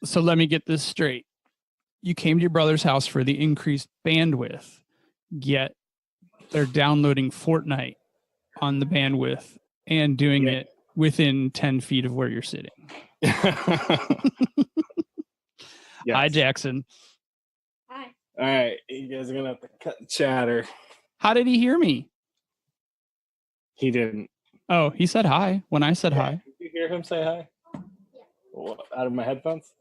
So let me get this straight. You came to your brother's house for the increased bandwidth, yet they're downloading Fortnite on the bandwidth and doing it within 10 feet of where you're sitting. Yes. Hi, Jackson. Hi. All right, you guys are gonna have to cut the chatter. How did he hear me? He didn't. Oh, he said hi when I said hi. Did you hear him say hi? Yeah. Out of my headphones?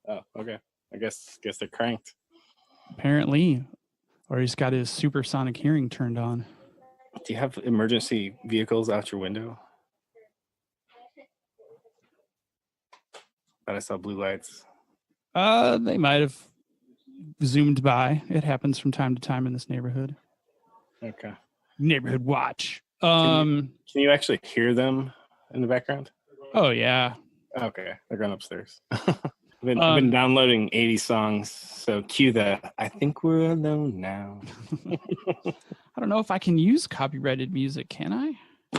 Oh, okay. I guess they're cranked. Apparently. Or he's got his supersonic hearing turned on. Do you have emergency vehicles out your window? Thought I saw blue lights. They might have zoomed by. It happens from time to time in this neighborhood. Okay. Neighborhood watch. Can you actually hear them in the background? Oh yeah. Okay, they're going upstairs. I've been downloading 80 songs, so cue the I think we're alone now. I don't know if I can use copyrighted music, can I?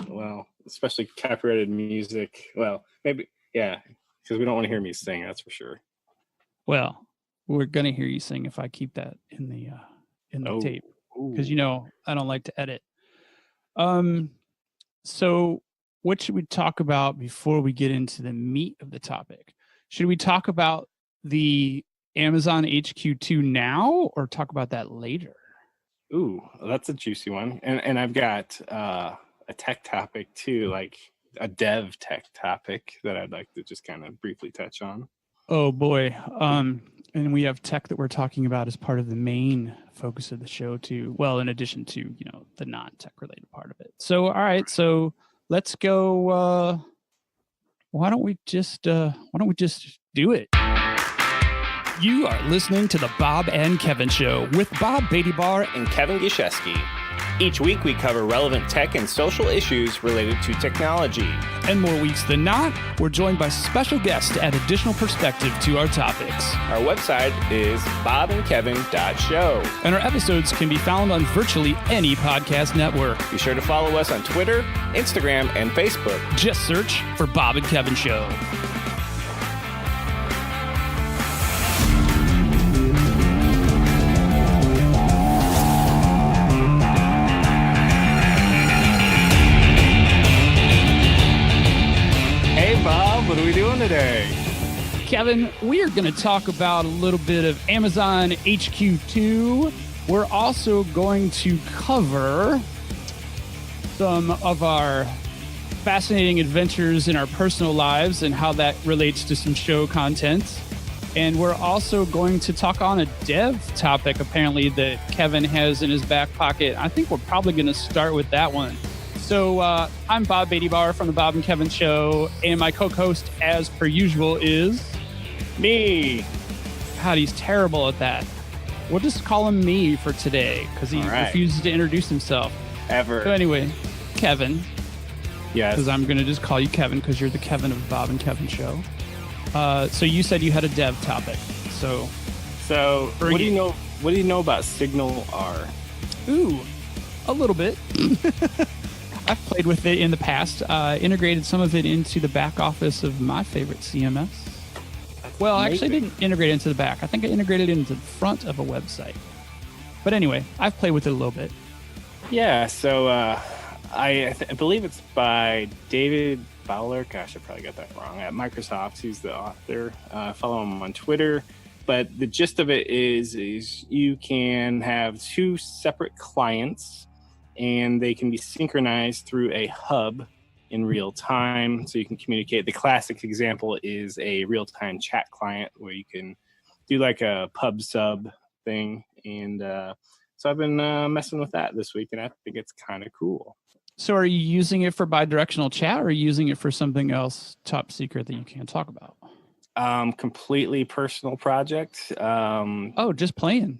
Well, especially copyrighted music. Well, maybe, yeah, because we don't want to hear me sing, that's for sure. Well, we're gonna hear you sing if I keep that in the tape, because I don't like to edit. So what should we talk about before we get into the meat of the topic? Should we talk about the Amazon HQ2 now or talk about that later? Ooh, that's a juicy one. And I've got a tech topic too, like a dev tech topic that I'd like to just kind of briefly touch on. Oh boy. And we have tech that we're talking about as part of the main focus of the show too. Well, in addition to, the non-tech related part of it. So, all right. So let's go. Why don't we just do it? You are listening to the Bob and Kevin Show with Bob Beattybar and Kevin Gishesky. Each week we cover relevant tech and social issues related to technology. And more weeks than not, we're joined by special guests to add additional perspective to our topics. Our website is bobandkevin.show. And our episodes can be found on virtually any podcast network. Be sure to follow us on Twitter, Instagram, and Facebook. Just search for Bob and Kevin Show. What are we doing today? Kevin, we are going to talk about a little bit of Amazon HQ2. We're also going to cover some of our fascinating adventures in our personal lives and how that relates to some show content. And we're also going to talk on a dev topic, apparently, that Kevin has in his back pocket. I think we're probably going to start with that one. So I'm Bob Beattybar from the Bob and Kevin Show, and my co-host, as per usual, is me. God, he's terrible at that. We'll just call him me for today because he refuses to introduce himself. Ever. So anyway, Kevin. Yes. Because I'm going to just call you Kevin because you're the Kevin of the Bob and Kevin Show. So you said you had a dev topic. So what do you know? What do you know about Signal R? Ooh, a little bit. I've played with it in the past, integrated some of it into the back office of my favorite CMS. Well, I actually didn't integrate it into the back. I think I integrated it into the front of a website. But anyway, I've played with it a little bit. Yeah, so I believe it's by David Fowler. Gosh, I probably got that wrong. At Microsoft, he's the author. Follow him on Twitter. But the gist of it is you can have two separate clients, and they can be synchronized through a hub in real time, so you can communicate. The classic example is a real-time chat client where you can do like a pub sub thing. And so I've been messing with that this week, and I think it's kind of cool. So are you using it for bidirectional chat, or are you using it for something else top secret that you can't talk about? Completely personal project. Just playing.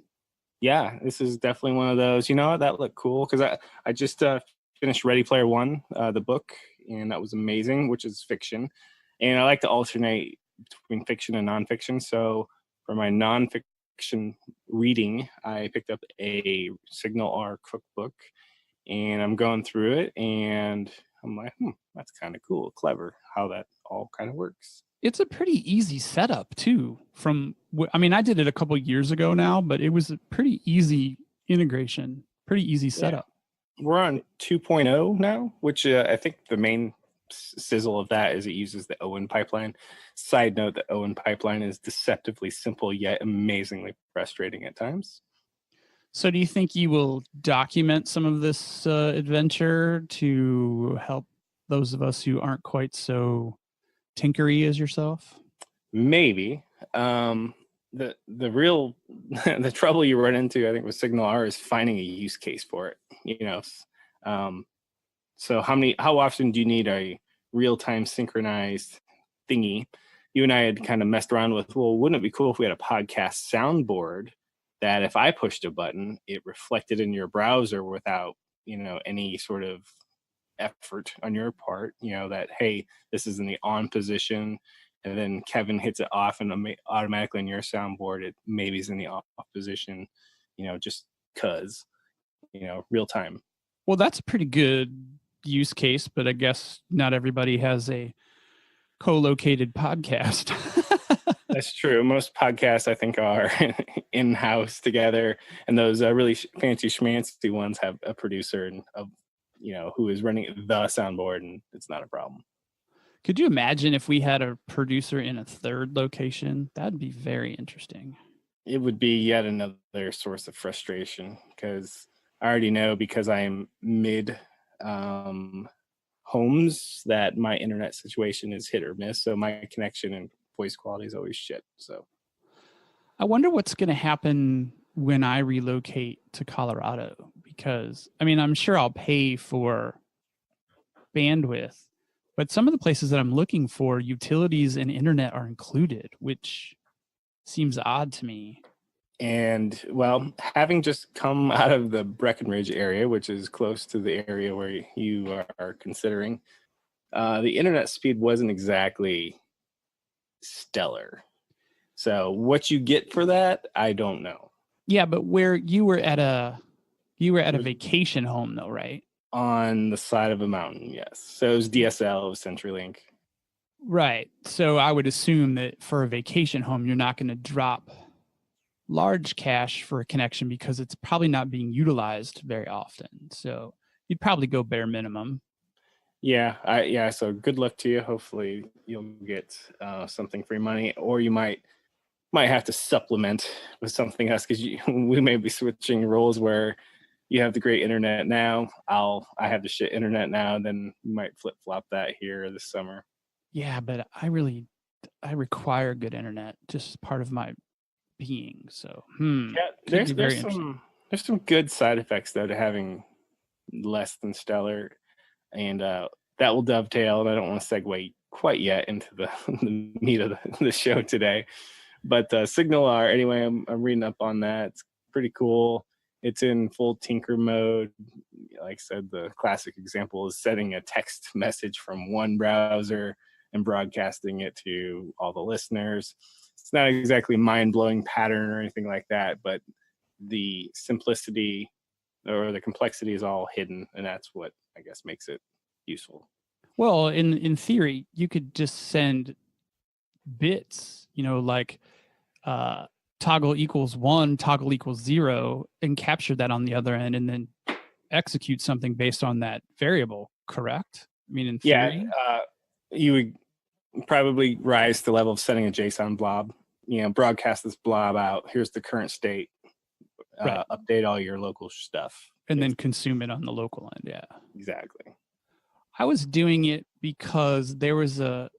Yeah, this is definitely one of those. You know what? That looked cool because I just finished Ready Player One, the book, and that was amazing, which is fiction. And I like to alternate between fiction and nonfiction. So for my nonfiction reading, I picked up a Signal R cookbook, and I'm going through it, and I'm like, that's kind of cool, clever how that all kind of works. It's a pretty easy setup too I mean, I did it a couple years ago now, but it was a pretty easy integration, pretty easy setup. We're on 2.0 now, which I think the main sizzle of that is it uses the Owen pipeline. Side note, the Owen pipeline is deceptively simple yet amazingly frustrating at times. So do you think you will document some of this adventure to help those of us who aren't quite so tinkery as yourself? Maybe. The real the trouble you run into, I think, with Signal R is finding a use case for it. So how often do you need a real-time synchronized thingy? You and I had kind of messed around with, well, wouldn't it be cool if we had a podcast soundboard that if I pushed a button, it reflected in your browser without, any sort of effort on your part, that, hey, this is in the on position, and then Kevin hits it off and automatically in your soundboard, it maybe is in the off position, just cause, real time. Well, that's a pretty good use case, but I guess not everybody has a co-located podcast. That's true. Most podcasts, I think, are in-house together, and those really fancy schmancy ones have a producer and who is running the soundboard, and it's not a problem. Could you imagine if we had a producer in a third location? That'd be very interesting. It would be yet another source of frustration because I already know, because I am mid homes, that my internet situation is hit or miss. So my connection and voice quality is always shit. So I wonder what's going to happen when I relocate to Colorado, because I mean, I'm sure I'll pay for bandwidth, but some of the places that I'm looking for, utilities and internet are included, which seems odd to me. And well, having just come out of the Breckenridge area, which is close to the area where you are considering, the internet speed wasn't exactly stellar. So what you get for that, I don't know. Yeah, but where you were at a vacation home though, right? On the side of a mountain, yes. So it was DSL, it was CenturyLink. Right. So I would assume that for a vacation home, you're not going to drop large cash for a connection because it's probably not being utilized very often. So you'd probably go bare minimum. Yeah. So good luck to you. Hopefully you'll get something for your money, or you might have to supplement with something else, because we may be switching roles where you have the great internet now. I have the shit internet now. Then we might flip flop that here this summer. Yeah, but I require good internet, just part of my being. So there's some good side effects though to having less than stellar, and that will dovetail, and I don't want to segue quite yet into the meat of the show today, but Signal R, anyway, I'm reading up on that. It's pretty cool. It's in full tinker mode. Like I said, the classic example is setting a text message from one browser and broadcasting it to all the listeners. It's not exactly mind-blowing pattern or anything like that, but the simplicity or the complexity is all hidden, and that's what I guess makes it useful. Well, in theory, you could just send bits, like toggle equals 1, toggle equals 0, and capture that on the other end, and then execute something based on that variable, correct? I mean, in theory? Yeah, you would probably rise to the level of sending a JSON blob, broadcast this blob out. Here's the current state, right. Update all your local stuff. And then consume it on the local end. Yeah, exactly. I was doing it because there was the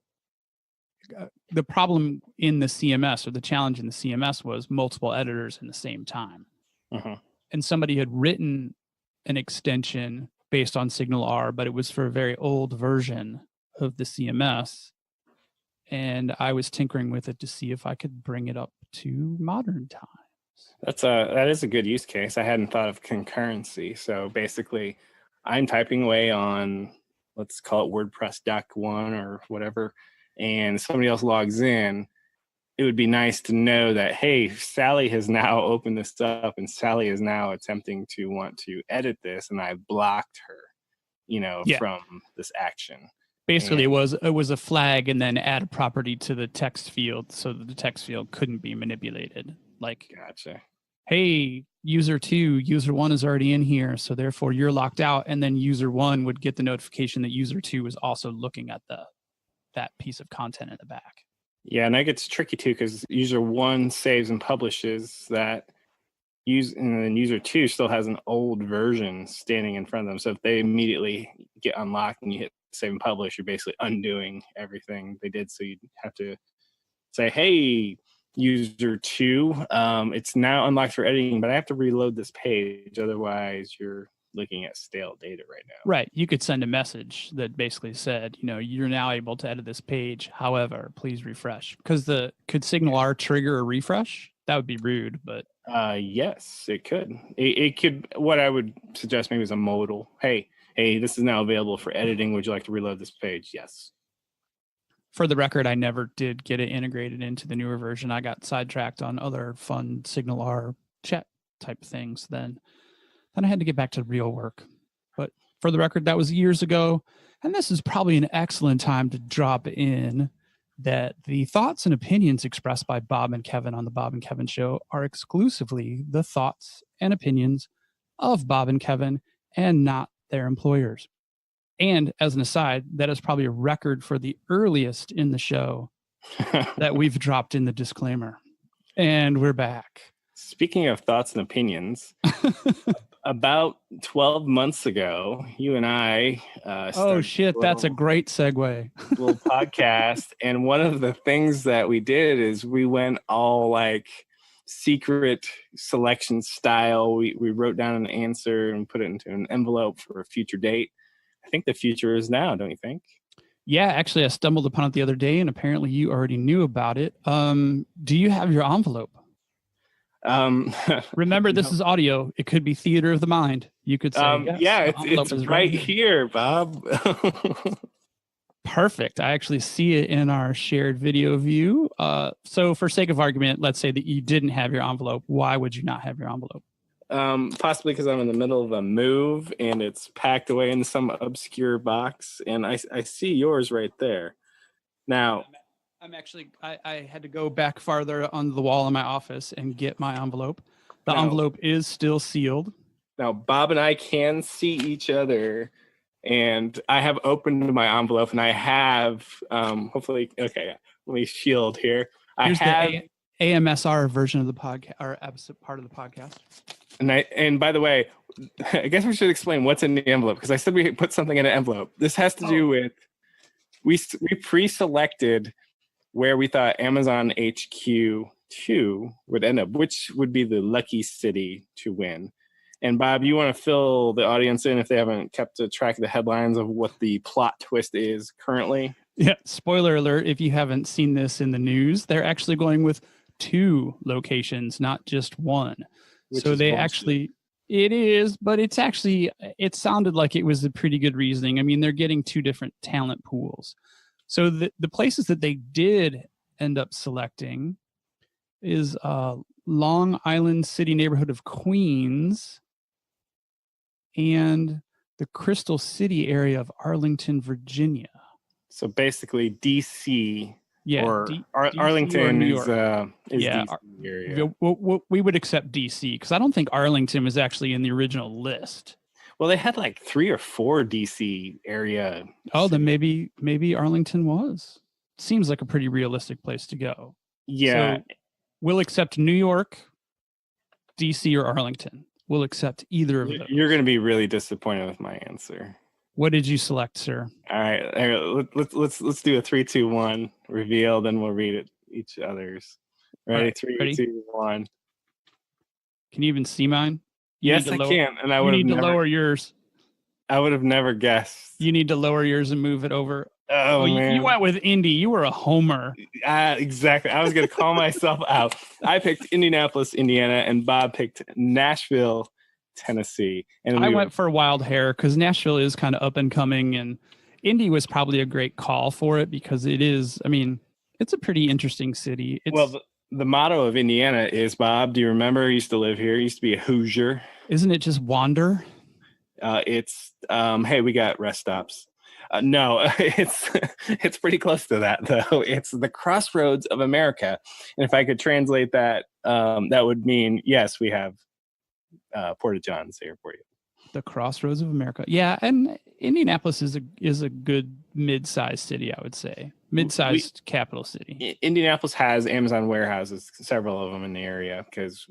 problem in the CMS, or the challenge in the CMS, was multiple editors in the same time. Uh-huh. And somebody had written an extension based on Signal R, but it was for a very old version of the CMS. And I was tinkering with it to see if I could bring it up to modern times. That is a good use case. I hadn't thought of concurrency. So basically, I'm typing away on, let's call it WordPress Doc 1 or whatever, and somebody else logs in. It would be nice to know that, hey, Sally has now opened this up, and Sally is now attempting to want to edit this, and I blocked her, from this action. Basically, And- it was a flag and then add a property to the text field so that the text field couldn't be manipulated. Like, Gotcha. hey, user 2, user 1 is already in here, so therefore you're locked out. And then user 1 would get the notification that user 2 was also looking at that piece of content in the back. Yeah, and that gets tricky too because user 1 saves and publishes that. And then user 2 still has an old version standing in front of them. So if they immediately get unlocked and you hit save and publish, you're basically undoing everything they did. So you'd have to say, hey, user 2, it's now unlocked for editing, but I have to reload this page. Otherwise, you're looking at stale data right now. Right. You could send a message that basically said, you're now able to edit this page. However, please refresh. Because could SignalR trigger a refresh? That would be rude, but yes, it could. It could. What I would suggest maybe is a modal. Hey, this is now available for editing. Would you like to reload this page? Yes. For the record, I never did get it integrated into the newer version. I got sidetracked on other fun SignalR chat type things. Then I had to get back to real work. But for the record, that was years ago. And this is probably an excellent time to drop in that the thoughts and opinions expressed by Bob and Kevin on the Bob and Kevin Show are exclusively the thoughts and opinions of Bob and Kevin and not their employers. And as an aside, that is probably a record for the earliest in the show that we've dropped in the disclaimer. And we're back. Speaking of thoughts and opinions, about 12 months ago, you and I oh shit, that's a great segue. little podcast, and one of the things that we did is we went all like secret selection style. We wrote down an answer and put it into an envelope for a future date. I think the future is now, don't you think? Yeah, actually, I stumbled upon it the other day, and apparently you already knew about it. Do you have your envelope? Remember, this is audio. It could be theater of the mind. You could say, yes, yeah, it's right here, Bob. Perfect. I actually see it in our shared video view. So for sake of argument, let's say that you didn't have your envelope. Why would you not have your envelope? Possibly because I'm in the middle of a move and it's packed away in some obscure box. And I see yours right there. Now, I'm actually, I had to go back farther on the wall in my office and get my envelope. The envelope is still sealed. Now, Bob and I can see each other, and I have opened my envelope, and I have, hopefully, okay, let me shield here. Here's the AMSR version of the podcast, or episode part of the podcast. And by the way, I guess we should explain what's in the envelope, because I said we put something in an envelope. This has to do with, we pre-selected where we thought Amazon HQ2 would end up, which would be the lucky city to win. And Bob, you want to fill the audience in if they haven't kept a track of the headlines of what the plot twist is currently? Yeah, spoiler alert, if you haven't seen this in the news, they're actually going with 2 locations, not just one. Which so they bullshit. actually, it is, but it's actually, it sounded like it was a pretty good reasoning. I mean, they're getting 2 different talent pools. So the places that they did end up selecting is Long Island City neighborhood of Queens and the Crystal City area of Arlington, Virginia. So basically DC, Yeah, or DC Arlington or New is York. DC area. We would accept DC because I don't think Arlington was actually in the original list. Well, they had like 3 or 4 DC area. Oh, then maybe Arlington was. Seems like a pretty realistic place to go. Yeah. So we'll accept New York, DC, or Arlington. We'll accept either of those. You're going to be really disappointed with my answer. What did you select, sir? All right, let's do a 3, 2, 1 reveal. Then we'll read it each other's. Ready? Right, 3, ready? 2, 1. Can you even see mine? You Yes, need I to lower- can, and I You would have need to never. lower yours. I would have never guessed. You need to lower yours and move it over. Oh man, you went with Indy. You were a homer. Exactly. I was going to call myself out. I picked Indianapolis, Indiana, and Bob picked Nashville, Tennessee. And I went for Wild Hair because Nashville is kind of up and coming, and Indy was probably a great call for it because it is. I mean, it's a pretty interesting city. Well, the motto of Indiana is, Bob, do you remember? I used to live here. I used to be a Hoosier. Isn't it just wander? It's hey, we got rest stops. No, it's pretty close to that though. It's the crossroads of America, and if I could translate that, that would mean yes, we have Porta Johns here for you. The crossroads of America. Yeah, and Indianapolis is a good mid-sized city, I would say. Mid-sized capital city. Indianapolis has Amazon warehouses, several of them in the area, because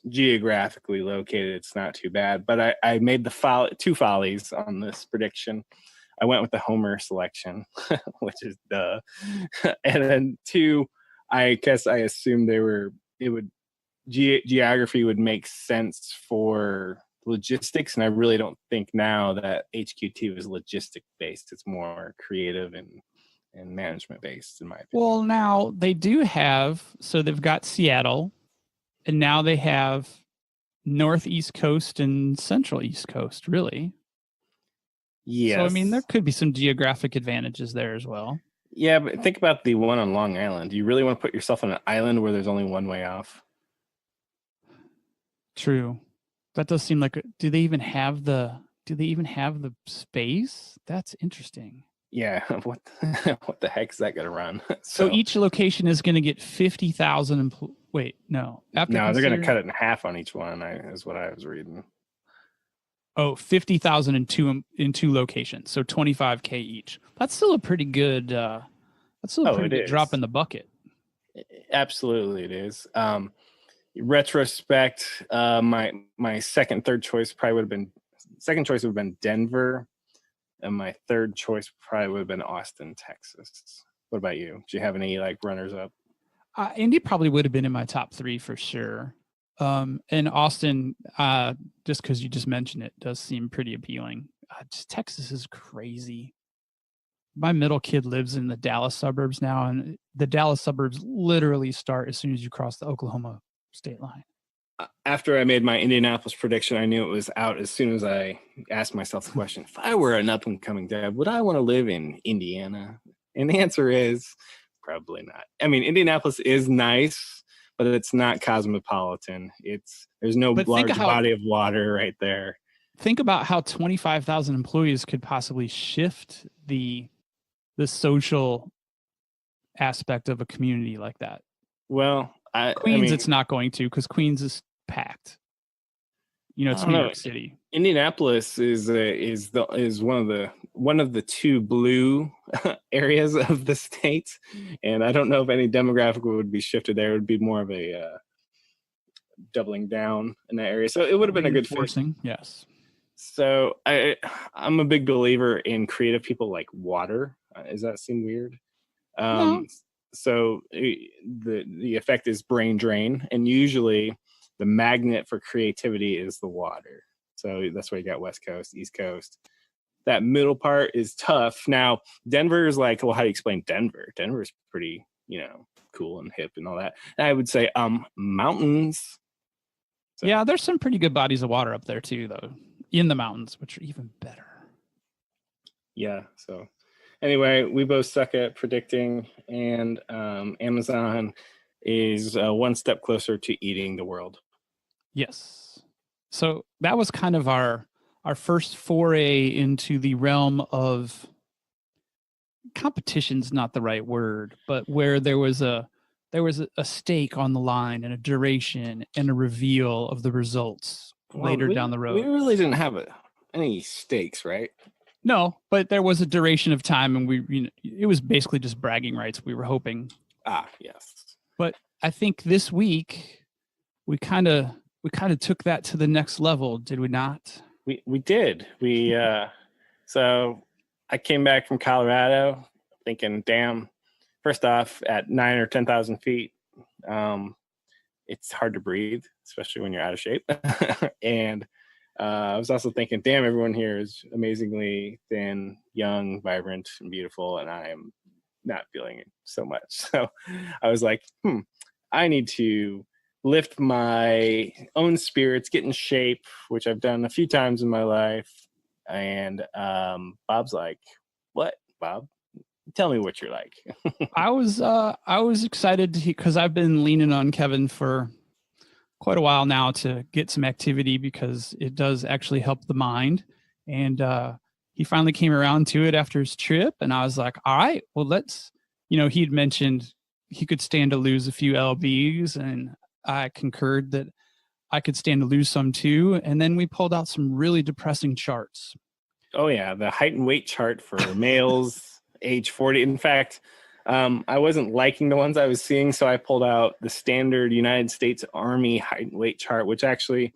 geographically located, it's not too bad. But I made the two follies on this prediction. I went with the Homer selection, which is duh. And then two, I guess I assumed geography would make sense for logistics, and I really don't think now that HQ2 is logistic based. It's more creative and management based, in my opinion. Well, now they do have, so they've got Seattle, and now they have Northeast Coast and Central East Coast, really. Yes. So, I mean, there could be some geographic advantages there as well. Yeah, but think about the one on Long Island. Do you really want to put yourself on an island where there's only one way off? True. That does seem like. Do they even have the space? That's interesting. Yeah. What the heck is that going to run? So each location is going to get 50,000. Wait, no. No, they're going to cut it in half on each one. Is what I was reading. Oh, 50,000 in two locations, so 25K each. That's still a pretty good. That's still a pretty good drop in the bucket. Absolutely, it is. Retrospect, my third choice would have been Denver, and my third choice probably would have been Austin, Texas. What about you? Do you have any runners up? Indy probably would have been in my top 3 for sure. And Austin, just because you just mentioned it, does seem pretty appealing. Texas is crazy. My middle kid lives in the Dallas suburbs now, and the Dallas suburbs literally start as soon as you cross the Oklahoma state line. After I made my Indianapolis prediction, I knew it was out as soon as I asked myself the question, if I were an up-and-coming dad, would I want to live in Indiana? And the answer is probably not. I mean, Indianapolis is nice, but it's not cosmopolitan. There's no large body of water right there. Think about how 25,000 employees could possibly shift the social aspect of a community like that. Well, Queens, it's not going to, because Queens is packed. It's New York City. Indianapolis is one of the two blue areas of the state, and I don't know if any demographic would be shifted there. It would be more of a doubling down in that area. So it would have been a good forcing. Yes. So I'm a big believer in creative people like water. Does that seem weird? No. So the effect is brain drain, and usually the magnet for creativity is the water. So that's why you got West Coast, East Coast. That middle part is tough. Now, Denver is how do you explain Denver? Denver is pretty, cool and hip and all that. And I would say mountains. So. Yeah, there's some pretty good bodies of water up there too, though, in the mountains, which are even better. Yeah, so anyway, we both suck at predicting, and Amazon is one step closer to eating the world. Yes. So that was kind of our first foray into the realm of competition's not the right word, but where there was a stake on the line and a duration and a reveal of the results later down the road. We really didn't have any stakes, right? No, but there was a duration of time, and it was basically just bragging rights. We were hoping. Yes. But I think this week we kind of took that to the next level, did we not? We did. So I came back from Colorado thinking, damn, first off, at 9,000 or 10,000 feet, it's hard to breathe, especially when you're out of shape. And I was also thinking, damn, everyone here is amazingly thin, young, vibrant, and beautiful, and I am not feeling it so much. So I was like, I need to lift my own spirits, get in shape, which I've done a few times in my life. And Bob's like, what, Bob? Tell me what you're like. I was excited because I've been leaning on Kevin for quite a while now to get some activity, because it does actually help the mind. And he finally came around to it after his trip, and I was like, all right, well, let's, he'd mentioned he could stand to lose a few lbs, and I concurred that I could stand to lose some too. And then we pulled out some really depressing charts. Oh yeah, the height and weight chart for males age 40. In fact, I wasn't liking the ones I was seeing, so I pulled out the standard United States Army height and weight chart, which actually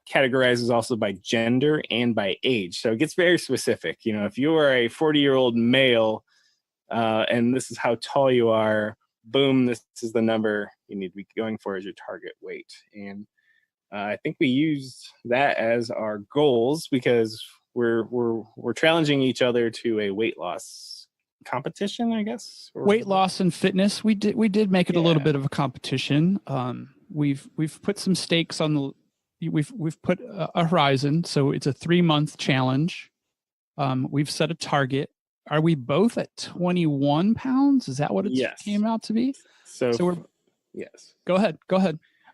categorizes also by gender and by age. So it gets very specific. If you are a 40-year-old male and this is how tall you are, boom, this is the number you need to be going for as your target weight. And I think we used that as our goals because we're challenging each other to a weight loss competition, I guess. Weight loss and fitness. We did make it a little bit of a competition. We've put some stakes on the. We've put a horizon, so it's a 3-month challenge. We've set a target. Are we both at 21 pounds? Is that what it came out to be? So we're yes. Go ahead.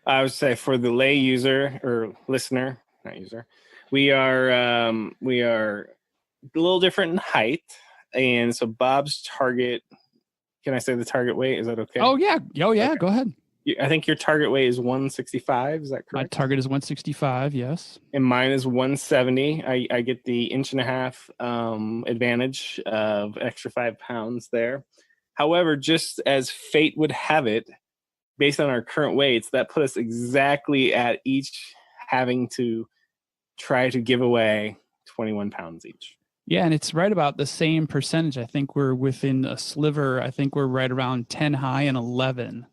I would say for the lay user or listener, not user, we are a little different in height, and so Bob's target. Can I say the target weight? Is that okay? Oh yeah. Okay. Go ahead. I think your target weight is 165. Is that correct? My target is 165. Yes. And mine is 170. I get the 1.5 inch advantage of extra 5 pounds there. However, just as fate would have it, based on our current weights, that put us exactly at each having to try to give away 21 pounds each. Yeah, and it's right about the same percentage. I think we're within a sliver. I think we're right around 10 high and 11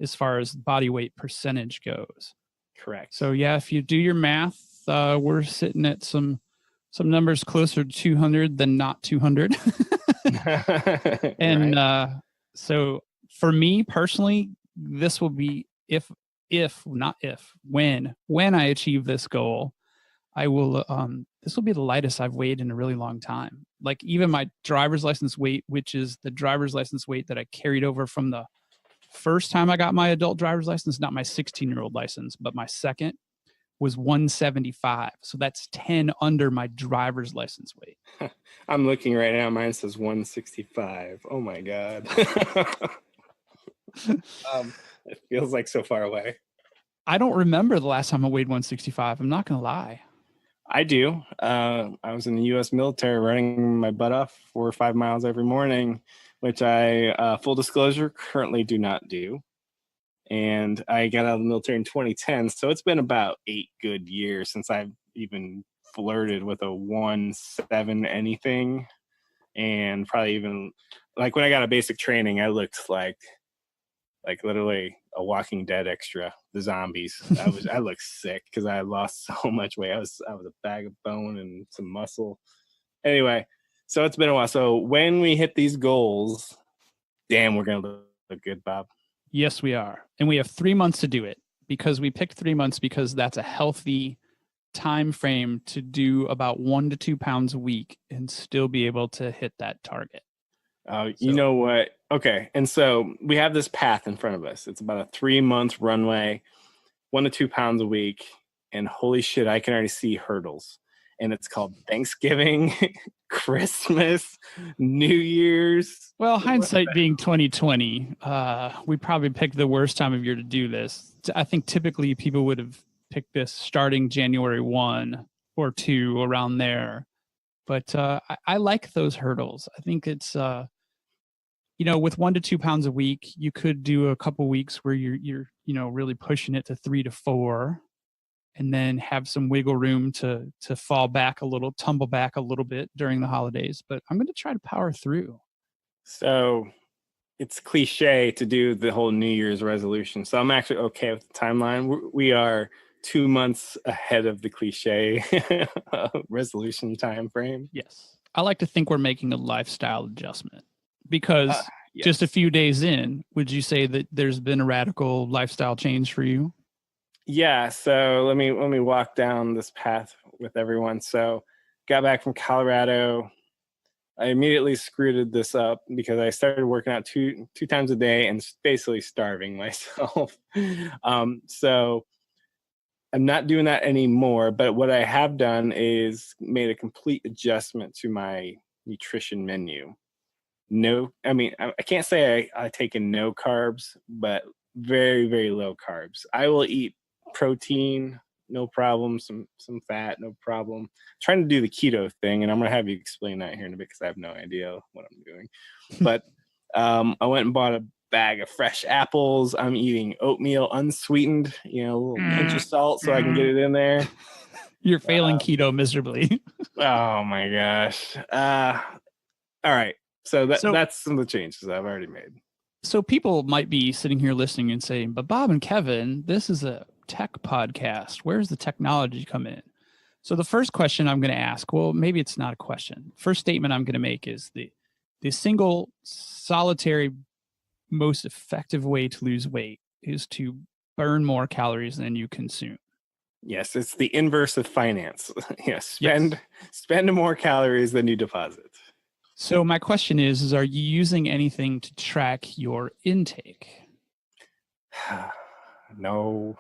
as far as body weight percentage goes. Correct. So yeah, if you do your math, we're sitting at some numbers closer to 200 than not 200. And right. So for me personally, this will be when I achieve this goal, I will this will be the lightest I've weighed in a really long time. Like even my driver's license weight, which is the driver's license weight that I carried over from the first time I got my adult driver's license, not my 16-year-old license, but my second, was 175. So that's 10 under my driver's license weight. I'm looking right now. Mine says 165. Oh my God. It feels like so far away. I don't remember the last time I weighed 165. I'm not going to lie. I do. I was in the U.S. military running my butt off 4 or 5 miles every morning, which I, full disclosure, currently do not do. And I got out of the military in 2010. So it's been about 8 good years since I've even flirted with a 1.7 anything. And probably even like when I got a basic training, I looked like literally a Walking Dead extra, the zombies. I looked sick because I lost so much weight. I was a bag of bone and some muscle. Anyway, so it's been a while. So when we hit these goals, damn, we're gonna look good, Bob. Yes, we are. And we have 3 months to do it because we picked 3 months because that's a healthy time frame to do about 1 to 2 pounds a week and still be able to hit that target. You know what? Okay. And so we have this path in front of us. It's about a 3-month runway, 1 to 2 pounds a week. And holy shit, I can already see hurdles. And it's called Thanksgiving, Christmas, New Year's. Well, hindsight being 2020, we probably picked the worst time of year to do this. I think typically people would have picked this starting January 1 or 2 around there. But I like those hurdles. I think it's, with 1 to 2 pounds a week, you could do a couple weeks where you're really pushing it to 3 to 4. And then have some wiggle room to fall back a little, tumble back a little bit during the holidays. But I'm going to try to power through. So it's cliche to do the whole New Year's resolution. So I'm actually okay with the timeline. We are 2 months ahead of the cliche resolution time frame. Yes. I like to think we're making a lifestyle adjustment because just a few days in, would you say that there's been a radical lifestyle change for you? Yeah, so let me walk down this path with everyone. So got back from Colorado. I immediately screwed this up because I started working out two times a day and basically starving myself. So I'm not doing that anymore. But what I have done is made a complete adjustment to my nutrition menu. No, I mean, I can't say I take in no carbs, but very, very low carbs. I will eat protein, no problem. Some fat, no problem. Trying to do the keto thing, and I'm gonna have you explain that here in a bit because I have no idea what I'm doing. But I went and bought a bag of fresh apples. I'm eating oatmeal unsweetened, a little pinch of salt so I can get it in there. You're failing keto miserably. Oh my gosh. All right. So that's some of the changes I've already made. So people might be sitting here listening and saying, but Bob and Kevin, this is a tech podcast. Where's the technology come in? So the first question I'm going to ask, well, maybe it's not a question. First statement I'm going to make is the single solitary most effective way to lose weight is to burn more calories than you consume. Yes, it's the inverse of finance. Yes, spend more calories than you deposit. So my question is are you using anything to track your intake? No.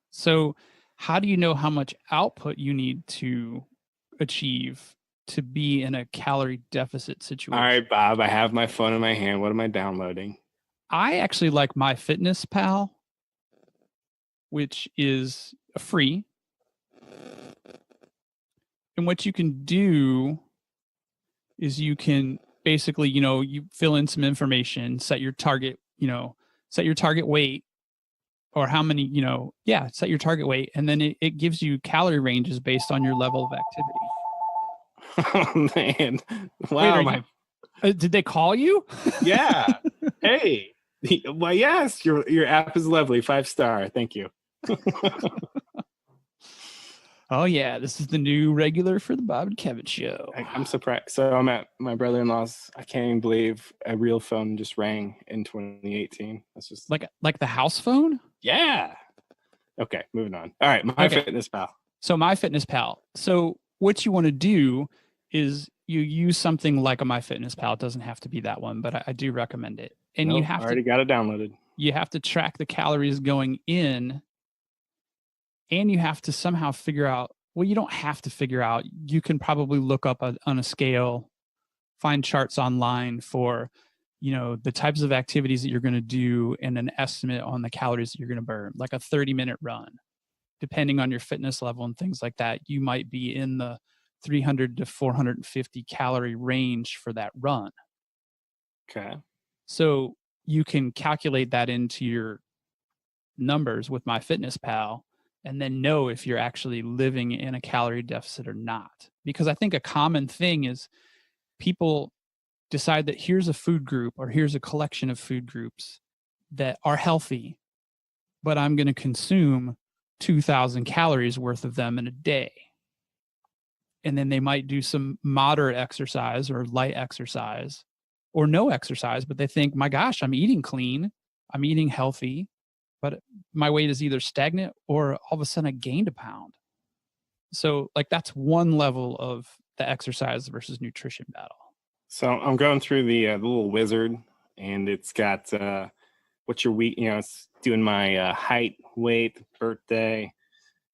So how do you know how much output you need to achieve to be in a calorie deficit situation? All right, Bob, I have my phone in my hand. What am I downloading? I actually like MyFitnessPal, which is free. And what you can do is you can basically, you fill in some information, set your target weight or how many, set your target weight. And then it gives you calorie ranges based on your level of activity. Oh, man. Wow. Did they call you? Yeah. Hey. Well, yes, your app is lovely. 5-star. Thank you. Oh, yeah. This is the new regular for the Bob and Kevin show. I'm surprised. So I'm at my brother-in-law's. I can't even believe a real phone just rang in 2018. That's just like the house phone? Yeah. Okay, moving on. All right, MyFitnessPal. So MyFitnessPal. So what you want to do is you use something like a MyFitnessPal. It doesn't have to be that one, but I do recommend it. And you have already got it downloaded. You have to track the calories going in. And you have to somehow figure out, well, you don't have to figure out. You can probably look up on a scale, find charts online for, the types of activities that you're going to do and an estimate on the calories that you're going to burn, like a 30-minute run. Depending on your fitness level and things like that, you might be in the 300 to 450 calorie range for that run. Okay. So you can calculate that into your numbers with MyFitnessPal and then know if you're actually living in a calorie deficit or not. Because I think a common thing is people decide that here's a food group or here's a collection of food groups that are healthy, but I'm going to consume 2,000 calories worth of them in a day. And then they might do some moderate exercise or light exercise or no exercise, but they think, my gosh, I'm eating clean, I'm eating healthy, but my weight is either stagnant or all of a sudden I gained a pound. So that's one level of the exercise versus nutrition battle. So I'm going through the little wizard, and it's got what's your week? It's doing my height, weight, birthday.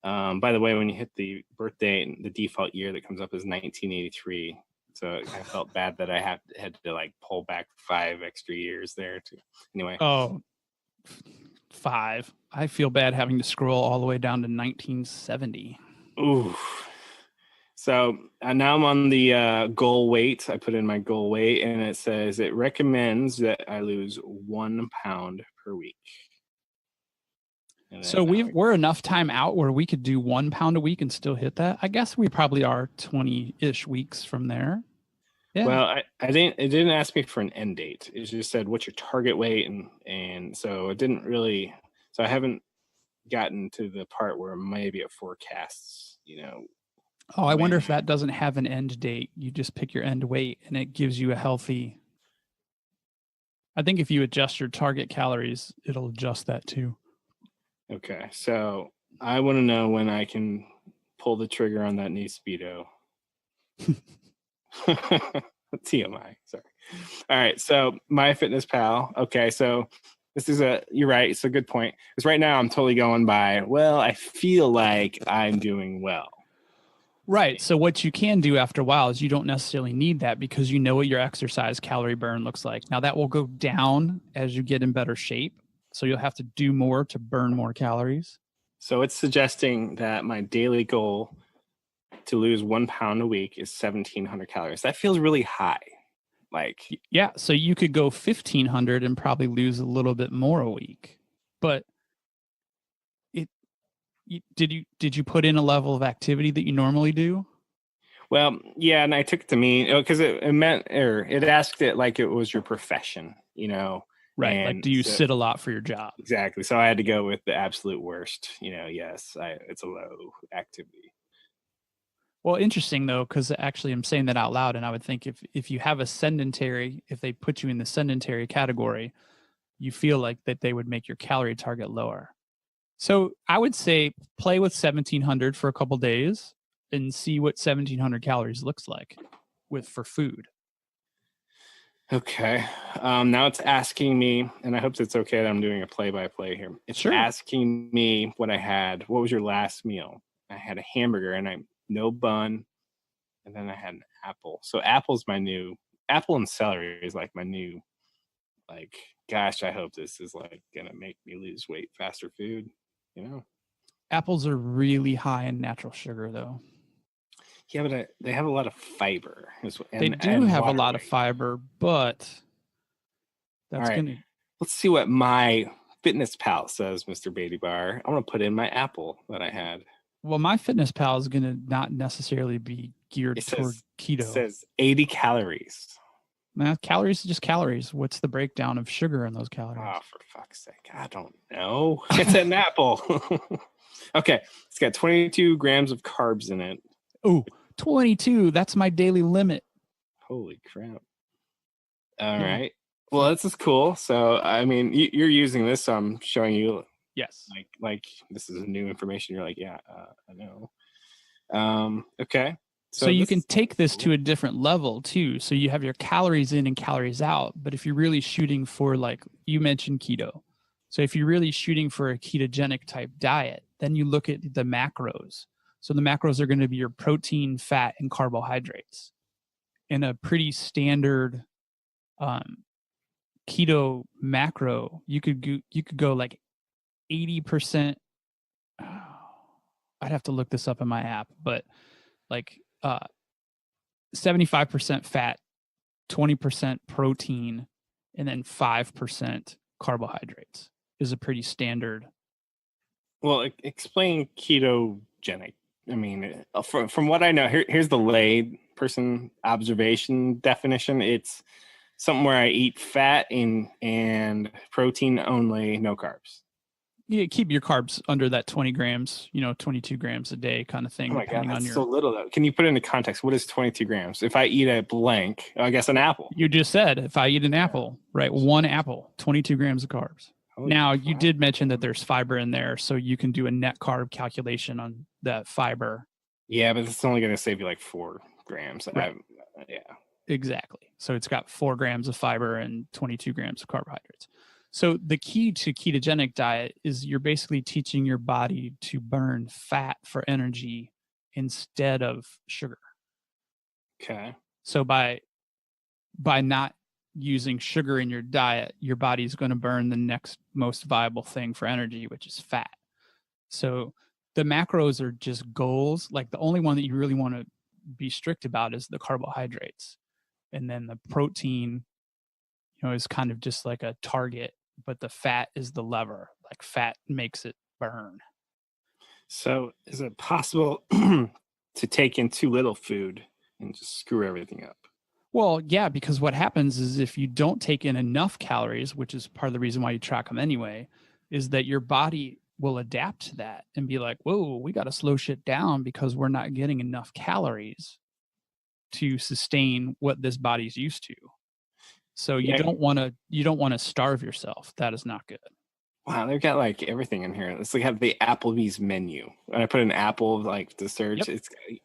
By the way, when you hit the birthday, the default year that comes up is 1983. So I felt bad that I had to pull back 5 extra years there too. Anyway. Oh, 5. I feel bad having to scroll all the way down to 1970. Ooh. So now I'm on the goal weight. I put in my goal weight, and it says it recommends that I lose 1 pound per week. So we're enough time out where we could do 1 pound a week and still hit that. I guess we probably are 20-ish weeks from there. Yeah. Well, it didn't ask me for an end date. It just said what's your target weight, and so it didn't really. So I haven't gotten to the part where maybe it forecasts. Oh, I wonder if that doesn't have an end date. You just pick your end weight, and it gives you a healthy. I think if you adjust your target calories, it'll adjust that too. Okay, so I want to know when I can pull the trigger on that new Speedo. TMI, sorry. All right, so MyFitnessPal. Okay, so You're right. It's a good point. Because right now I'm totally going by, well, I feel like I'm doing well. Right. So what you can do after a while is you don't necessarily need that because you know what your exercise calorie burn looks like. Now that will go down as you get in better shape. So you'll have to do more to burn more calories. So it's suggesting that my daily goal to lose 1 pound a week is 1,700 calories. That feels really high. Like, yeah. So you could go 1,500 and probably lose a little bit more a week. But did you put in a level of activity that you normally do? well, yeah, and I took it to mean because it meant, or it asked it like it was your profession, Right. And Like, do you so, sit a lot for your job? exactly. So I had to go with the absolute worst. Yes, it's a low activity. Well, interesting though, because actually I'm saying that out loud, and I would think if you have a sedentary, if they put you in the sedentary category, you feel like that they would make your calorie target lower. So I would say play with 1,700 for a couple days and see what 1,700 calories looks like for food. Okay. Now it's asking me, and I hope it's okay that I'm doing a play-by-play here. It's Sure. asking me what I had. What was your last meal? I had a hamburger and no bun, and then I had an apple. So apple and celery is like my new, like, gosh, I hope this is like gonna make me lose weight faster food. Apples are really high in natural sugar though. Yeah, but they have a lot of fiber. They do have a lot of fiber, but that's All right. gonna. Let's see what my Fitness Pal says, Mr. Beatty Bar. I'm gonna put in my apple that I had. Well, my Fitness Pal is gonna not necessarily be geared toward keto. It says 80 calories. Now, calories are just calories. What's the breakdown of sugar in those calories? Oh, for fuck's sake. I don't know. It's an apple. Okay. It's got 22 grams of carbs in it. Oh, 22. That's my daily limit. Holy crap. All right. Well, this is cool. So, I mean, you're using this. So I'm showing you. Yes. Like this is new information. You're like, yeah, I know. Okay. So you can take this to a different level too. So you have your calories in and calories out. But if you're really shooting for, like you mentioned, keto. So if you're really shooting for a ketogenic type diet, then you look at the macros. So the macros are going to be your protein, fat, and carbohydrates. In a pretty standard keto macro, you could go like 80%. I'd have to look this up in my app, but like 75% fat, 20% protein, and then 5% carbohydrates is a pretty standard. Well, explain ketogenic. I mean, from what I know, here's the lay person observation definition. It's something where I eat fat and protein only, no carbs. Yeah, keep your carbs under that 20 grams, 22 grams a day kind of thing. Oh my God, that's so little though. Can you put it into context? What is 22 grams? If I eat a blank, I guess an apple. You just said if I eat an apple, right? One apple, 22 grams of carbs. Now, you did mention that there's fiber in there, so you can do a net carb calculation on that fiber. Yeah, but it's only going to save you like 4 grams. Right. Yeah. Exactly. So it's got 4 grams of fiber and 22 grams of carbohydrates. So the key to ketogenic diet is you're basically teaching your body to burn fat for energy instead of sugar. Okay. So by not using sugar in your diet, your body's going to burn the next most viable thing for energy, which is fat. So the macros are just goals. Like the only one that you really want to be strict about is the carbohydrates. And then the protein, is kind of just like a target, but the fat is the lever. Like fat makes it burn. So is it possible to take in too little food and just screw everything up? Well, yeah, because what happens is if you don't take in enough calories, which is part of the reason why you track them anyway, is that your body will adapt to that and be like, whoa, we got to slow shit down because we're not getting enough calories to sustain what this body's used to. So you don't want to starve yourself. That is not good. Wow, they've got like everything in here. It's like have the Applebee's menu. And I put an apple like to search. Yep.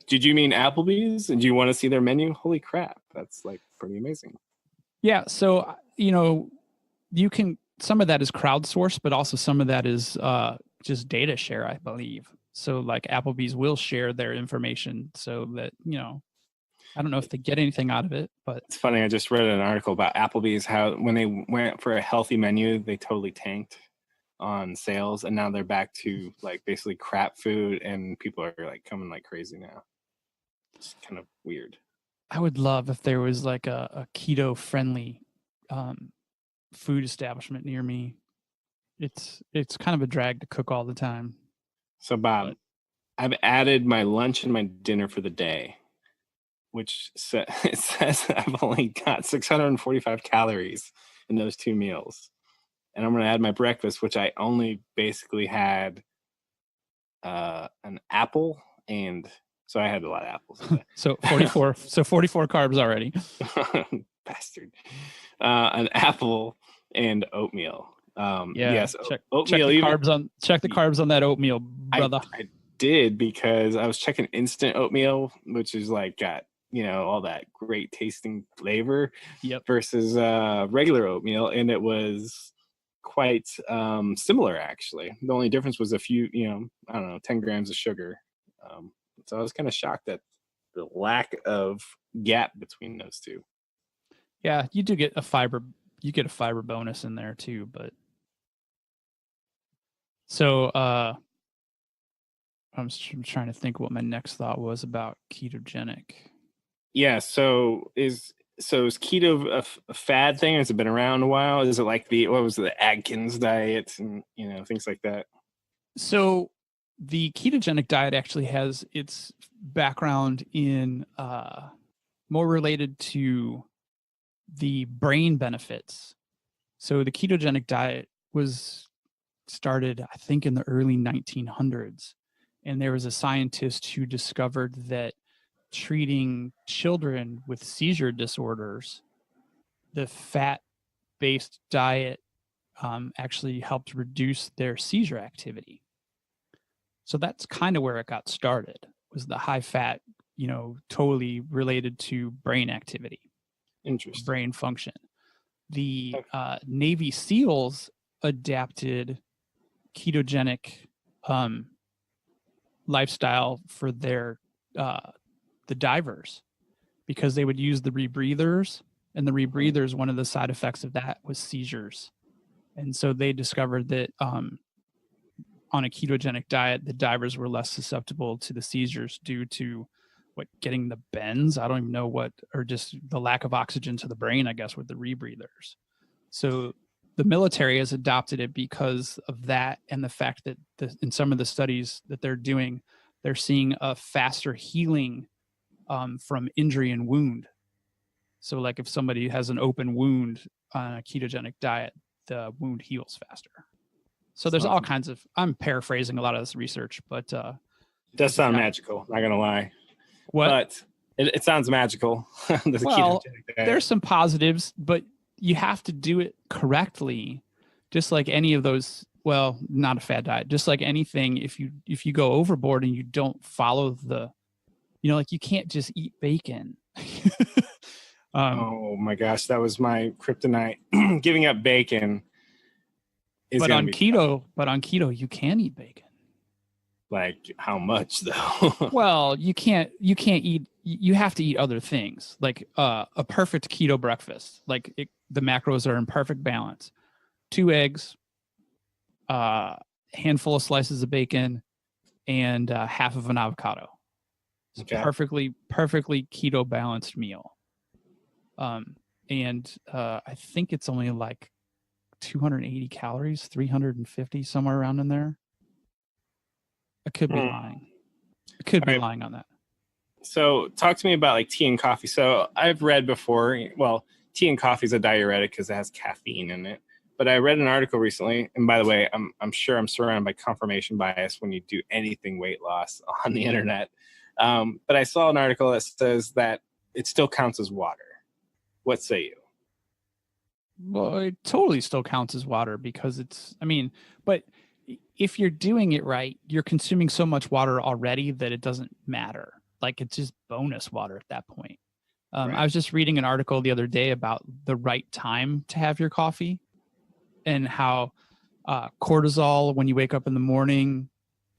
Did you mean Applebee's? And do you want to see their menu? Holy crap. That's like pretty amazing. Yeah. So, you can some of that is crowdsourced, but also some of that is just data share, I believe. So like Applebee's will share their information so that, I don't know if they get anything out of it, but It's funny. I just read an article about Applebee's, how when they went for a healthy menu, they totally tanked on sales, and now they're back to like basically crap food, and people are like coming like crazy now. It's kind of weird. I would love if there was like a keto friendly food establishment near me. It's kind of a drag to cook all the time. So Bob, I've added my lunch and my dinner for the day, which it says I've only got 645 calories in those 2 meals. And I'm going to add my breakfast, which I only basically had an apple. And so I had a lot of apples. So 44, 44 carbs already. Bastard. An apple and oatmeal. Yes. Oatmeal. Check the carbs on that oatmeal, brother. I did, because I was checking instant oatmeal, which is like got all that great tasting flavor. Yep. Versus regular oatmeal, and it was quite similar actually. The only difference was a few, 10 grams of sugar. So I was kind of shocked at the lack of gap between those two. Yeah, you do get a fiber. You get a fiber bonus in there too, but so I'm trying to think what my next thought was about ketogenic. Yeah. So is keto a fad thing? Has it been around a while? Is it like what was the Atkins diet and things like that? So the ketogenic diet actually has its background in more related to the brain benefits. So the ketogenic diet was started, I think, in the early 1900s. And there was a scientist who discovered that treating children with seizure disorders, the fat-based diet actually helped reduce their seizure activity. So that's kind of where it got started, was the high fat, totally related to brain activity. Interesting. Brain function. The Navy SEALs adapted ketogenic lifestyle for their the divers, because they would use the rebreathers, and the rebreathers, one of the side effects of that was seizures. And so they discovered that on a ketogenic diet, the divers were less susceptible to the seizures due to getting the bends. I don't even know or just the lack of oxygen to the brain, I guess, with the rebreathers. So the military has adopted it because of that, and the fact that in some of the studies that they're doing, they're seeing a faster healing from injury and wound. So like if somebody has an open wound on a ketogenic diet, the wound heals faster. So there's all kinds of, I'm paraphrasing a lot of this research, but it does sound magical, not gonna lie. What? But it sounds magical. There's some positives, but you have to do it correctly. Just like any of those, well, not a fad diet, just like anything, if you go overboard and you don't follow like you can't just eat bacon. Oh my gosh, that was my kryptonite. Giving up bacon is on keto you can eat bacon. Like how much though? Well, you can't eat, you have to eat other things, like a perfect keto breakfast. Like the macros are in perfect balance. 2 eggs, handful of slices of bacon, and half of an avocado. It's perfectly keto balanced meal. And I think it's only like 280 calories, 350, somewhere around in there. I could be lying. I could be lying on that. So talk to me about like tea and coffee. So I've read before, well, tea and coffee is a diuretic because it has caffeine in it. But I read an article recently, and by the way, I'm sure I'm surrounded by confirmation bias when you do anything weight loss on the internet. But I saw an article that says that it still counts as water. What say you? Well, it totally still counts as water because but if you're doing it right, you're consuming so much water already that it doesn't matter. Like it's just bonus water at that point. Right. I was just reading an article the other day about the right time to have your coffee. and how cortisol, when you wake up in the morning,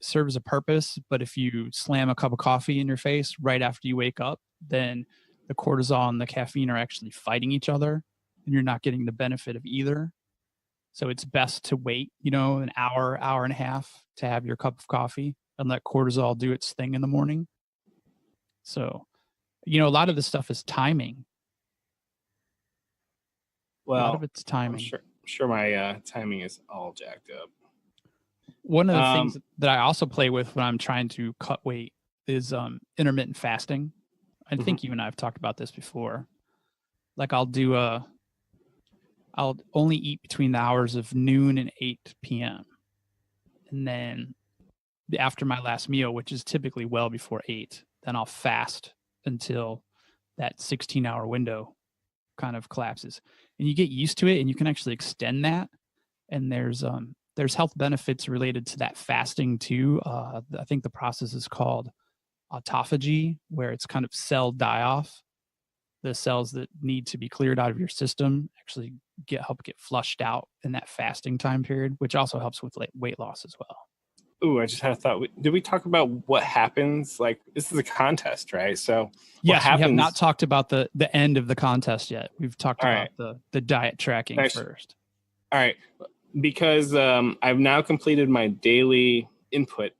serves a purpose. But if you slam a cup of coffee in your face right after you wake up, then the cortisol and the caffeine are actually fighting each other, and you're not getting the benefit of either. So it's best to wait, an hour, hour and a half to have your cup of coffee and let cortisol do its thing in the morning. So, a lot of this stuff is timing. Well, a lot of it's timing. I'm sure my timing is all jacked up. One of the things that I also play with when I'm trying to cut weight is intermittent fasting. I think you and I have talked about this before. Like I'll only eat between the hours of noon and 8 p.m. And then after my last meal, which is typically well before 8, then I'll fast until that 16-hour window kind of collapses. And you get used to it, and you can actually extend that. And there's health benefits related to that fasting too. I think the process is called autophagy, where it's kind of cell die-off. The cells that need to be cleared out of your system actually help get flushed out in that fasting time period, which also helps with weight loss as well. Ooh, I just had a thought. Did we talk about what happens? Like, this is a contest, right? So yes, we have not talked about the end of the contest yet. We've talked about the diet tracking first. All right. Because I've now completed my daily input.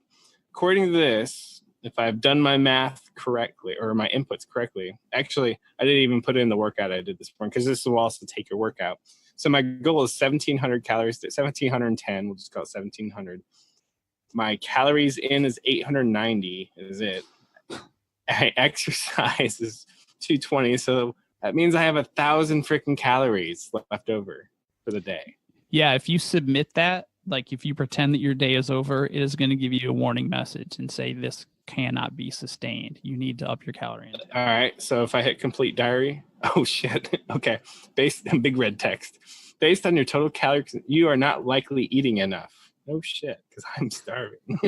According to this, if I've done my math correctly or my inputs correctly, actually, I didn't even put in the workout I did this morning because this will also take your workout. So my goal is 1,700 calories, 1,710. We'll just call it 1,700. My calories in is 890 is it. I exercise is 220. So that means I have 1,000 freaking calories left over for the day. Yeah, if you submit that, like if you pretend that your day is over, it is going to give you a warning message and say this cannot be sustained. You need to up your calorie intake. All right. So if I hit complete diary, oh shit. Okay. Based on big red text. Based on your total calories, you are not likely eating enough. No shit, because I'm starving.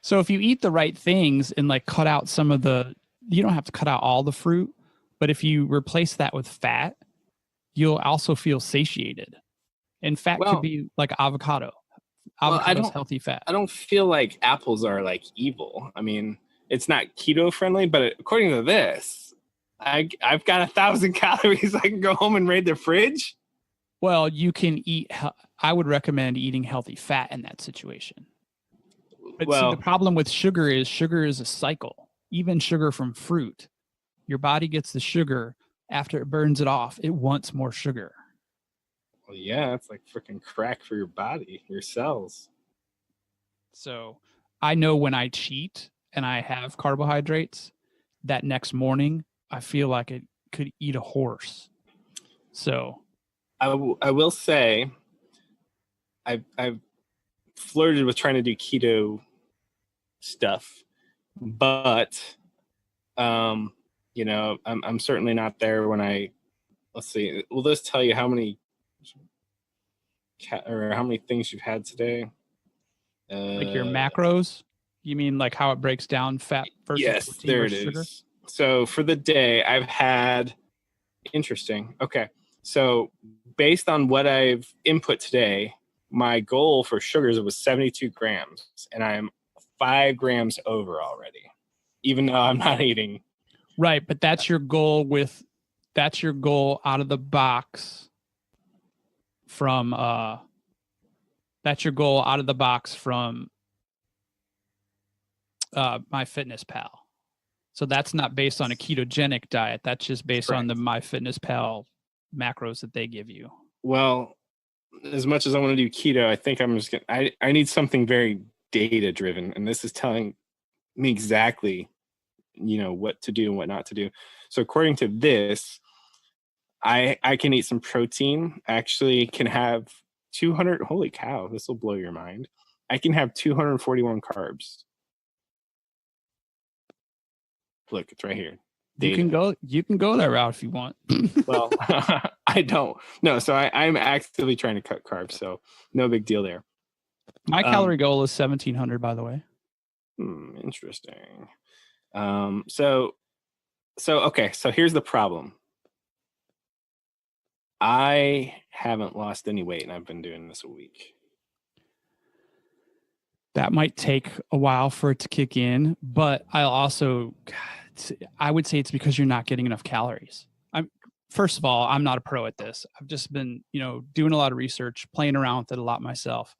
So if you eat the right things and like cut out you don't have to cut out all the fruit, but if you replace that with fat, you'll also feel satiated. And fat could be like avocado. Avocado's healthy fat. I don't feel like apples are like evil. I mean, it's not keto friendly, but according to this, I've got 1,000 calories. I can go home and raid the fridge. Well, you can eat. I would recommend eating healthy fat in that situation. But see, the problem with sugar is a cycle. Even sugar from fruit, your body gets the sugar. After it burns it off, it wants more sugar. Well, yeah, it's like freaking crack for your body, your cells. So I know when I cheat and I have carbohydrates, that next morning, I feel like it could eat a horse. So I will say I've flirted with trying to do keto stuff, but I'm certainly not there when let's see. Will this tell you how many things you've had today? Like your macros? You mean like how it breaks down fat versus yes, protein there versus it sugar? is. So for the day, I've had interesting. Okay, so based on what I've input today, my goal for sugars was 72 grams, and I'm 5 grams over already, even though I'm not eating. Right, but that's your goal out of the box from MyFitnessPal. So that's not based on a ketogenic diet. That's just based on the MyFitnessPal macros that they give you. Well, as much as I want to do keto, I think I'm just I need something very data driven, and this is telling me exactly what to do and what not to do. So according to this, I can eat some protein. I actually can have 200. Holy cow, this will blow your mind. I can have 241 carbs. Look, it's right here. Data. You can go that route if you want. Well, I don't. No, so I'm actively trying to cut carbs, so no big deal there. My calorie goal is 1,700, by the way. Interesting. So okay, so here's the problem. I haven't lost any weight, and I've been doing this a week. That might take a while for it to kick in, but I would say it's because you're not getting enough calories. First of all, I'm not a pro at this. I've just been, doing a lot of research, playing around with it a lot myself.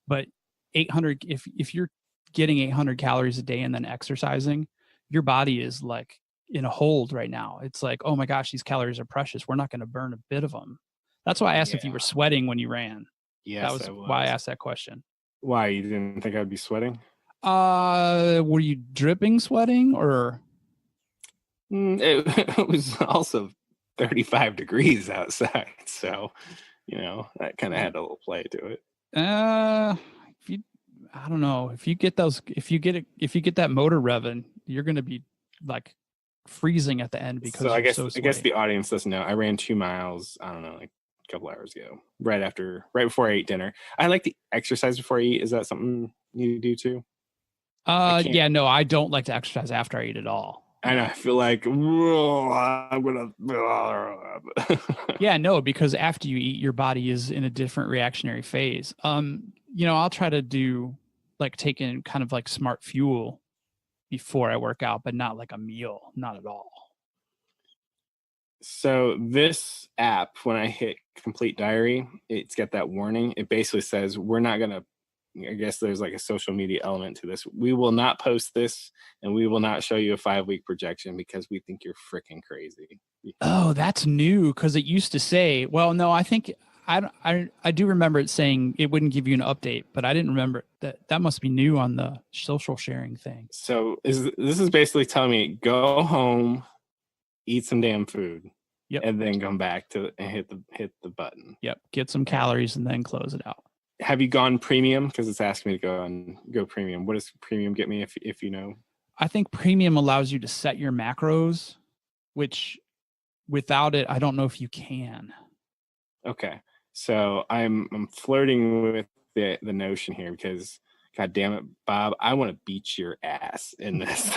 But 800, if you're getting 800 calories a day and then exercising, your body is like in a hold right now. It's like, oh my gosh, these calories are precious. We're not going to burn a bit of them. That's why I asked if you were sweating when you ran. Yes, that was why I asked that question. Why, you didn't think I'd be sweating? Were you dripping sweating or? It was also 35 degrees outside, so that kind of had a little play to it. I don't know, if you get that motor revving, you're going to be like freezing at the end because so I guess sweaty. the audience doesn't know. I ran 2 miles, I don't know, like a couple hours ago, right before I ate dinner. I like to exercise before I eat. Is that something you do too? Yeah, no, I don't like to exercise after I eat at all. And I feel like I'm gonna. Yeah, no, because after you eat, your body is in a different reactionary phase. I'll try to do like taking kind of like smart fuel before I work out, but not like a meal, not at all. So this app, when I hit complete diary, it's got that warning. It basically says we're not gonna. I guess there's like a social media element to this. We will not post this, and we will not show you a 5-week projection because we think you're freaking crazy. Oh, that's new, because it used to say, well, no, I think I do remember it saying it wouldn't give you an update, but I didn't remember that must be new on the social sharing thing. So this is basically telling me go home, eat some damn food, and then come back and hit the button. Yep, get some calories and then close it out. Have you gone premium? Because it's asking me to go premium. What does premium get me if you know? I think premium allows you to set your macros, which without it, I don't know if you can. Okay. So I'm flirting with the notion here because, God damn it, Bob, I want to beat your ass in this.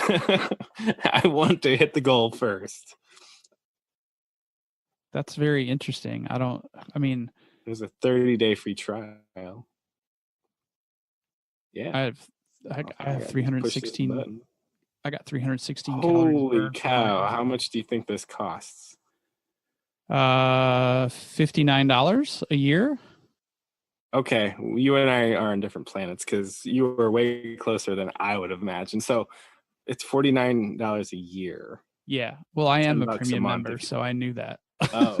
I want to hit the goal first. That's very interesting. There's a 30-day free trial. Yeah. I have 316. I got 316 calories. Holy cow. How much do you think this costs? $59 a year. Okay. You and I are on different planets because you were way closer than I would have imagined. So it's $49 a year. Yeah. Well, I am a premium member, so I knew that. Oh.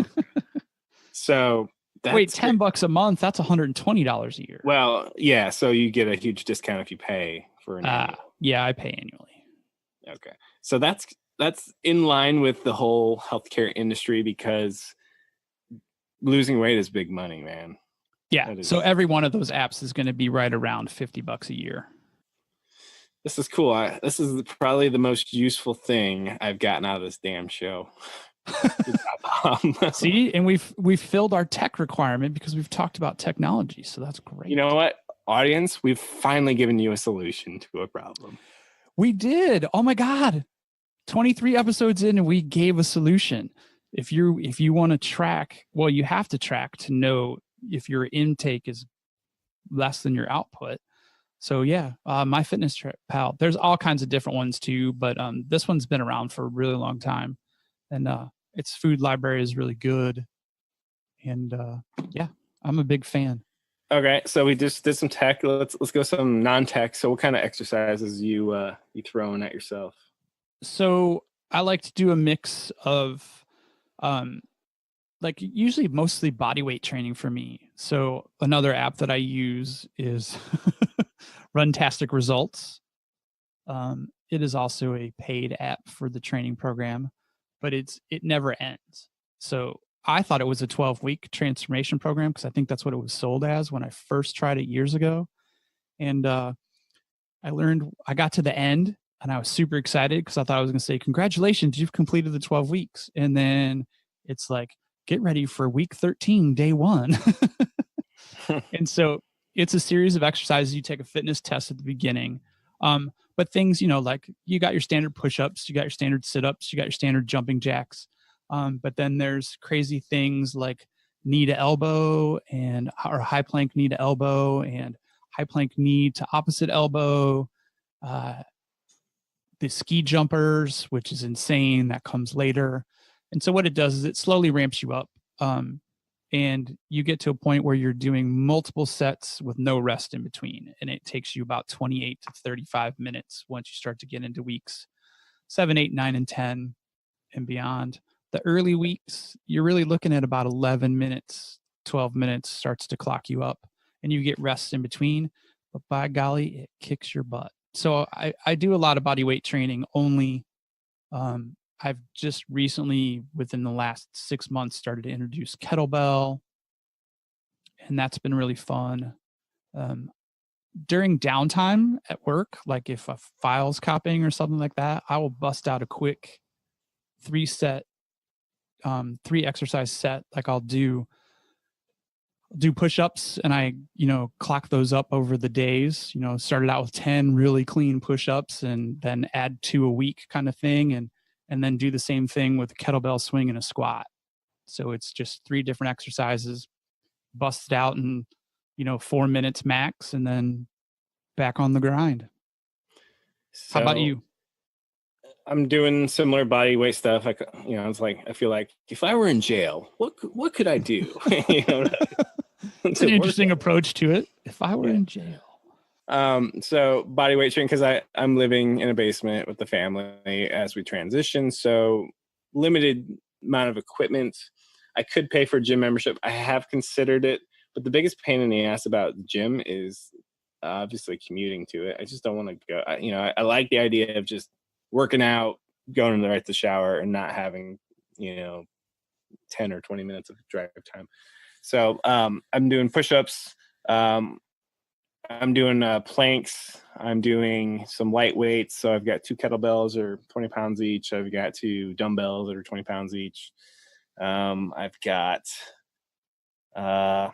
So wait, $10 a month, that's $120 a year. Well, yeah, so you get a huge discount if you pay for an annual. Yeah, I pay annually. Okay. So that's in line with the whole healthcare industry because losing weight is big money, man. Yeah. So every one of those apps is going to be right around $50 a year. This is cool. This is probably the most useful thing I've gotten out of this damn show. See, and we've filled our tech requirement because we've talked about technology, so that's great. You know what, audience, we've finally given you a solution to a problem. We did. Oh my God, 23 episodes in and we gave a solution. If you want to track, well, you have to track to know if your intake is less than your output. So yeah, MyFitnessPal, there's all kinds of different ones too, but this one's been around for a really long time. And its food library is really good. And yeah, I'm a big fan. Okay, so we just did some tech. Let's go some non-tech. So what kind of exercises you throwing at yourself? So I like to do a mix of like usually mostly body weight training for me. So another app that I use is Runtastic Results. It is also a paid app for the training program, but it never ends. So I thought it was a 12-week transformation program because I think that's what it was sold as when I first tried it years ago. And I got to the end and I was super excited because I thought I was going to say, congratulations, you've completed the 12 weeks. And then it's like, get ready for week 13, day 1. And so it's a series of exercises. You take a fitness test at the beginning. But things, like you got your standard push-ups, you got your standard sit-ups, you got your standard jumping jacks. But then there's crazy things like knee to elbow or high plank knee to elbow and high plank knee to opposite elbow. The ski jumpers, which is insane. That comes later. And so what it does is it slowly ramps you up. And you get to a point where you're doing multiple sets with no rest in between. And it takes you about 28 to 35 minutes once you start to get into weeks 7, 8, 9, and 10 and beyond. The early weeks, you're really looking at about 11 minutes, 12 minutes starts to clock you up, and you get rests in between. But by golly, it kicks your butt. So I do a lot of body weight training only. I've just recently, within the last 6 months, started to introduce kettlebell, and that's been really fun. During downtime at work, like if a file's copying or something like that, I will bust out a quick 3 exercise set. Like I'll do push-ups, and I, clock those up over the days. Started out with 10 really clean push-ups and then add 2 a week kind of thing. And then do the same thing with a kettlebell swing and a squat. So it's just 3 different exercises busted out in, 4 minutes max, and then back on the grind. So, how about you? I'm doing similar body weight stuff. It's like, I feel like if I were in jail, what could I do? It's an interesting approach to it. If I were in jail. So body weight training, because I'm living in a basement with the family as we transition. So limited amount of equipment. I could pay for a gym membership. I have considered it, but the biggest pain in the ass about the gym is obviously commuting to it. I just don't want to go. I like the idea of just working out, going to the shower, and not having 10 or 20 minutes of drive time. So I'm doing push-ups. I'm doing planks. I'm doing some light weights. So I've got 2 kettlebells or 20 pounds each. I've got 2 dumbbells that are 20 pounds each. I've got, I've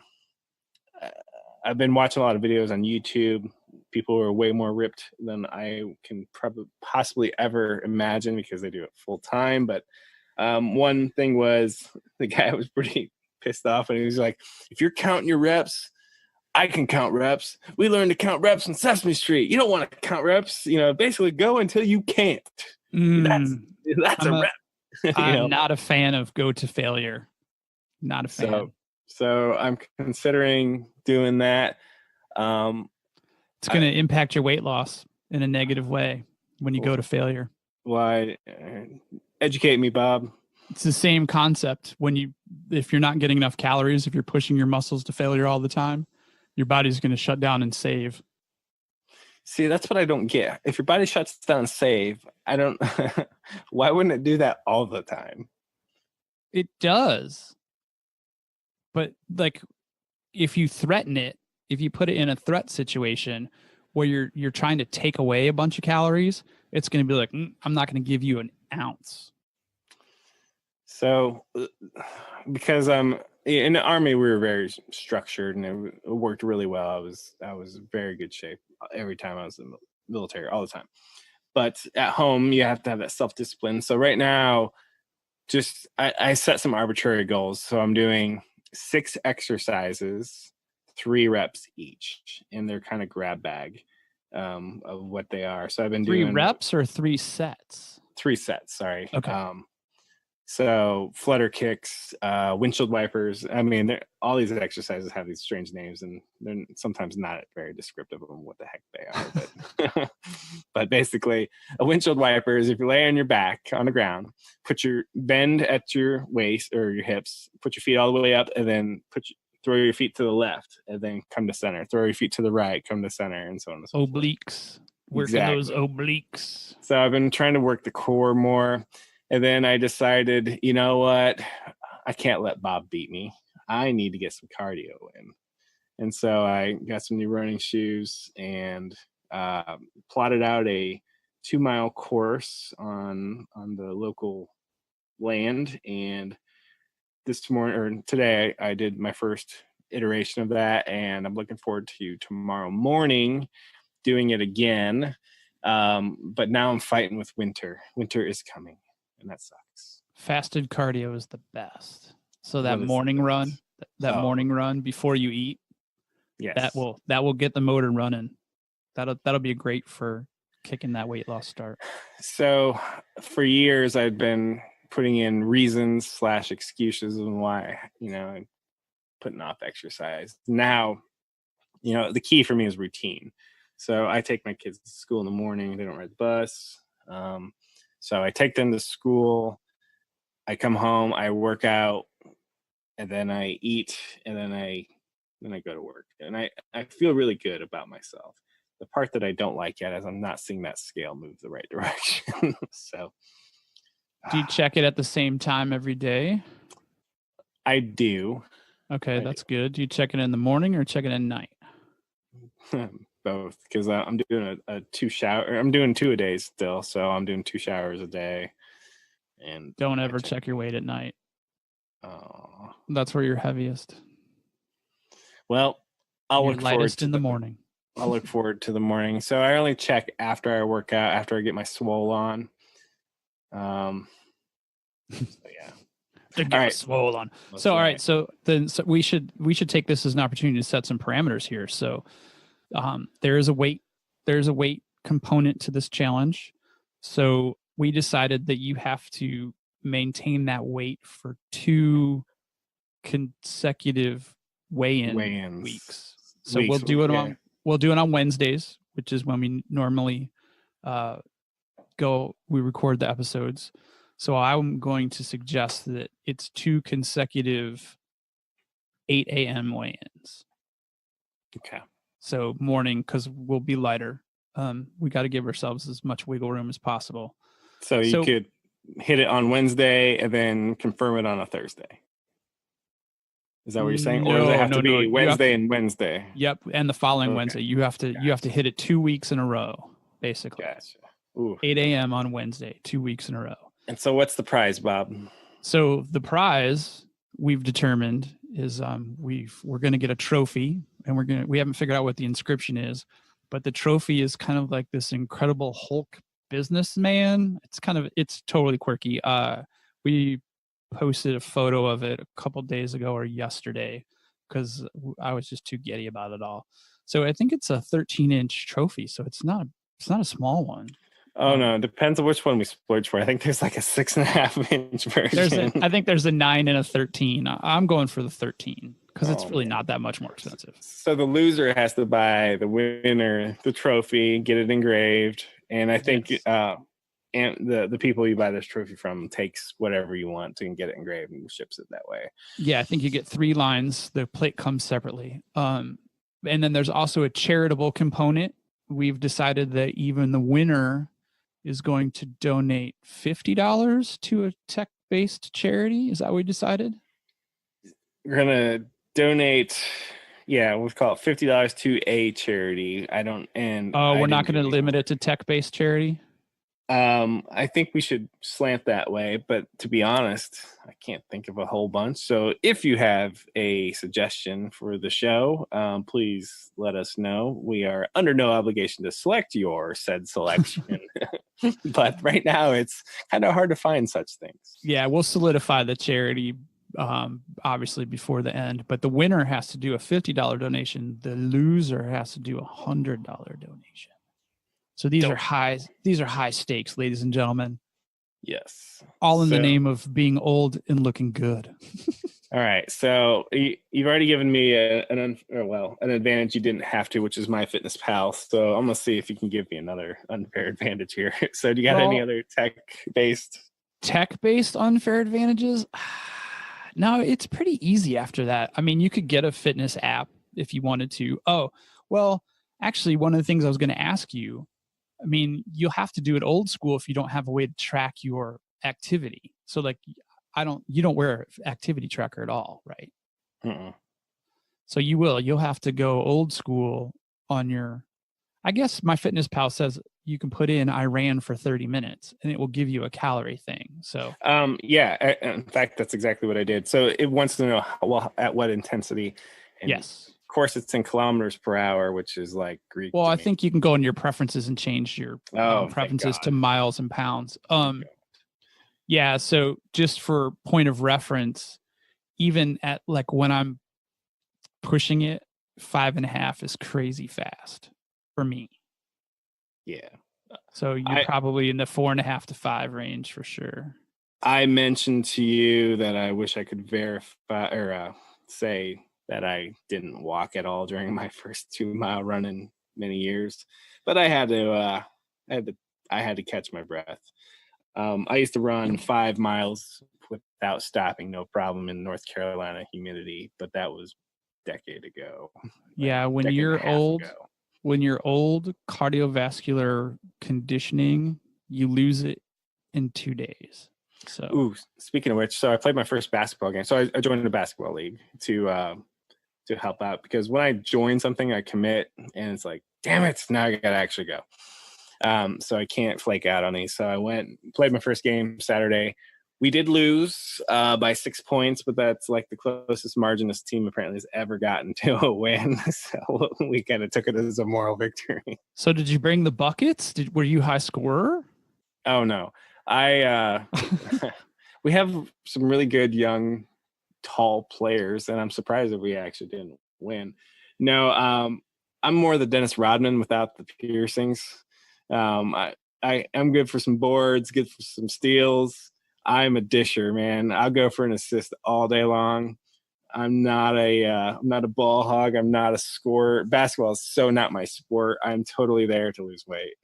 been watching a lot of videos on YouTube. People who are way more ripped than I can possibly ever imagine because they do it full time. But one thing was, the guy was pretty pissed off, and he was like, if you're counting your reps, I can count reps. We learned to count reps on Sesame Street. You don't want to count reps. Basically go until you can't. That's a rep. I'm not a fan of go to failure. Not a fan. So I'm considering doing that. It's going to impact your weight loss in a negative way when you go to failure. Why? Educate me, Bob. It's the same concept. If you're not getting enough calories, if you're pushing your muscles to failure all the time, your body's going to shut down and save. See, that's what I don't get. If your body shuts down and save, why wouldn't it do that all the time? It does. But if you threaten it, if you put it in a threat situation where you're trying to take away a bunch of calories, it's going to be like, I'm not going to give you an ounce. So, because in the Army, we were very structured, and it worked really well. I was in very good shape every time I was in the military, all the time. But at home, you have to have that self-discipline. So right now, I set some arbitrary goals. So I'm doing 6 exercises, 3 reps each, and they're kind of grab bag of what they are. So I've been doing 3 reps or 3 sets? 3 sets. Sorry. Okay. So flutter kicks, windshield wipers. I mean, all these exercises have these strange names, and they're sometimes not very descriptive of what the heck they are. But, but basically, a windshield wiper is if you lay on your back on the ground, bend at your waist or your hips, put your feet all the way up, and then throw your feet to the left, and then come to center. Throw your feet to the right, come to center, and so on and so forth. Obliques. Working those obliques. So I've been trying to work the core more. And then I decided, you know what? I can't let Bob beat me. I need to get some cardio in. And so I got some new running shoes and plotted out a 2-mile course on the local land. And today I did my first iteration of that. And I'm looking forward to tomorrow morning doing it again. But now I'm fighting with winter. Winter is coming. And that sucks. Fasted cardio is the best. So that morning run, that Oh. morning run before you eat. Yes. That will get the motor running. That'll be great for kicking that weight loss start. So for years, I've been putting in reasons / excuses on why, I'm putting off exercise. Now, the key for me is routine. So I take my kids to school in the morning. They don't ride the bus. So I take them to school. I come home, I work out, and then I eat, and then I go to work. And I feel really good about myself. The part that I don't like yet is I'm not seeing that scale move the right direction. So Do you check it at the same time every day? I do. Okay, that's good. Do you check it in the morning or check it at night? Both, because I'm doing I'm doing 2 a day still, so I'm doing 2 showers a day. And Don't ever check your weight at night. Oh, That's where you're heaviest. well, I'll You're look forward lightest to in the morning. I'll look forward to the morning. So I only check after I work out, after I get my swole on. So yeah. To get All right. swole on. That's So all right. right, so we should take this as an opportunity to set some parameters here. So there is a weight component to this challenge. So we decided that you have to maintain that weight for 2 consecutive weigh-in weeks. So we'll do it on Wednesdays, which is when we normally we record the episodes. So I'm going to suggest that it's 2 consecutive 8 a.m. weigh-ins. Okay. So morning, because we'll be lighter. We got to give ourselves as much wiggle room as possible. So you could hit it on Wednesday and then confirm it on a Thursday. Is that what you're saying? Or does it have to be Wednesday and Wednesday? Yep, and the following Wednesday. You have to hit it 2 weeks in a row, basically. Gotcha. Ooh. 8 a.m. on Wednesday, 2 weeks in a row. And so what's the prize, Bob? So the prize we've determined is we're going to get a trophy, and we haven't figured out what the inscription is, but the trophy is kind of like this Incredible Hulk businessman. It's totally quirky. We posted a photo of it a couple days ago or yesterday because I was just too giddy about it all. So I think it's a 13-inch trophy, so it's not a small one. Oh no, it depends on which one we splurge for. I think there's like a 6.5-inch version. I think there's a 9 and a 13. I'm going for the 13 because it's really not that much more expensive. So the loser has to buy the winner the trophy, get it engraved, and I think and the people you buy this trophy from takes whatever you want and get it engraved and ships it that way. Yeah, I think you get 3 lines. The plate comes separately. And then there's also a charitable component. We've decided that even the winner is going to donate $50 to a tech-based charity. Is that what we decided? We're gonna donate. Yeah, we'll call it $50 to a charity. We're not going to limit it to tech-based charity. I think we should slant that way, but to be honest, I can't think of a whole bunch. So if you have a suggestion for the show, please let us know. We are under no obligation to select your said selection, but right now it's kind of hard to find such things. Yeah, we'll solidify the charity obviously before the end, but the winner has to do a $50 donation. The loser has to do a $100 donation. So these are high stakes, ladies and gentlemen. Yes. All in the name of being old and looking good. All right. So you've already given me an advantage you didn't have to, which is MyFitnessPal. So I'm going to see if you can give me another unfair advantage here. So do you got any other tech-based unfair advantages? No, it's pretty easy after that. I mean, you could get a fitness app if you wanted to. Oh, well, actually, one of the things I was going to ask you, I mean, you'll have to do it old school if you don't have a way to track your activity. So like, you don't wear an activity tracker at all, right? Mm-mm. So you'll have to go old school on I guess MyFitnessPal says you can put in, I ran for 30 minutes and it will give you a calorie thing. So, yeah, in fact, that's exactly what I did. So it wants to know at what intensity. And yes. Of course, it's in kilometers per hour, which is like Greek. Well, I think you can go in your preferences and change your preferences to miles and pounds. Yeah. So just for point of reference, even at like when I'm pushing it, 5.5 is crazy fast for me. Yeah. So you're probably in the 4.5 to 5 range for sure. I mentioned to you that I wish I could verify or say that I didn't walk at all during my first 2-mile run in many years, but I had to catch my breath. I used to run 5 miles without stopping, no problem, in North Carolina humidity, but that was a decade ago. Yeah, when you're old, cardiovascular conditioning, you lose it in 2 days. So, ooh, speaking of which, so I played my first basketball game. So I joined a basketball league to help out, because when I join something, I commit, and it's like, damn it, now I gotta actually go. So I can't flake out on these. So I played my first game Saturday. We did lose by 6 points, but that's like the closest margin this team apparently has ever gotten to a win. So we kind of took it as a moral victory. So did you bring the buckets? Were you high scorer? Oh no, we have some really good young, tall players, and I'm surprised that we actually didn't win. No, I'm more the Dennis Rodman without the piercings. I am good for some boards, good for some steals. I'm a disher, man. I'll go for an assist all day long. I'm not a ball hog. I'm not a scorer. Basketball is so not my sport. I'm totally there to lose weight.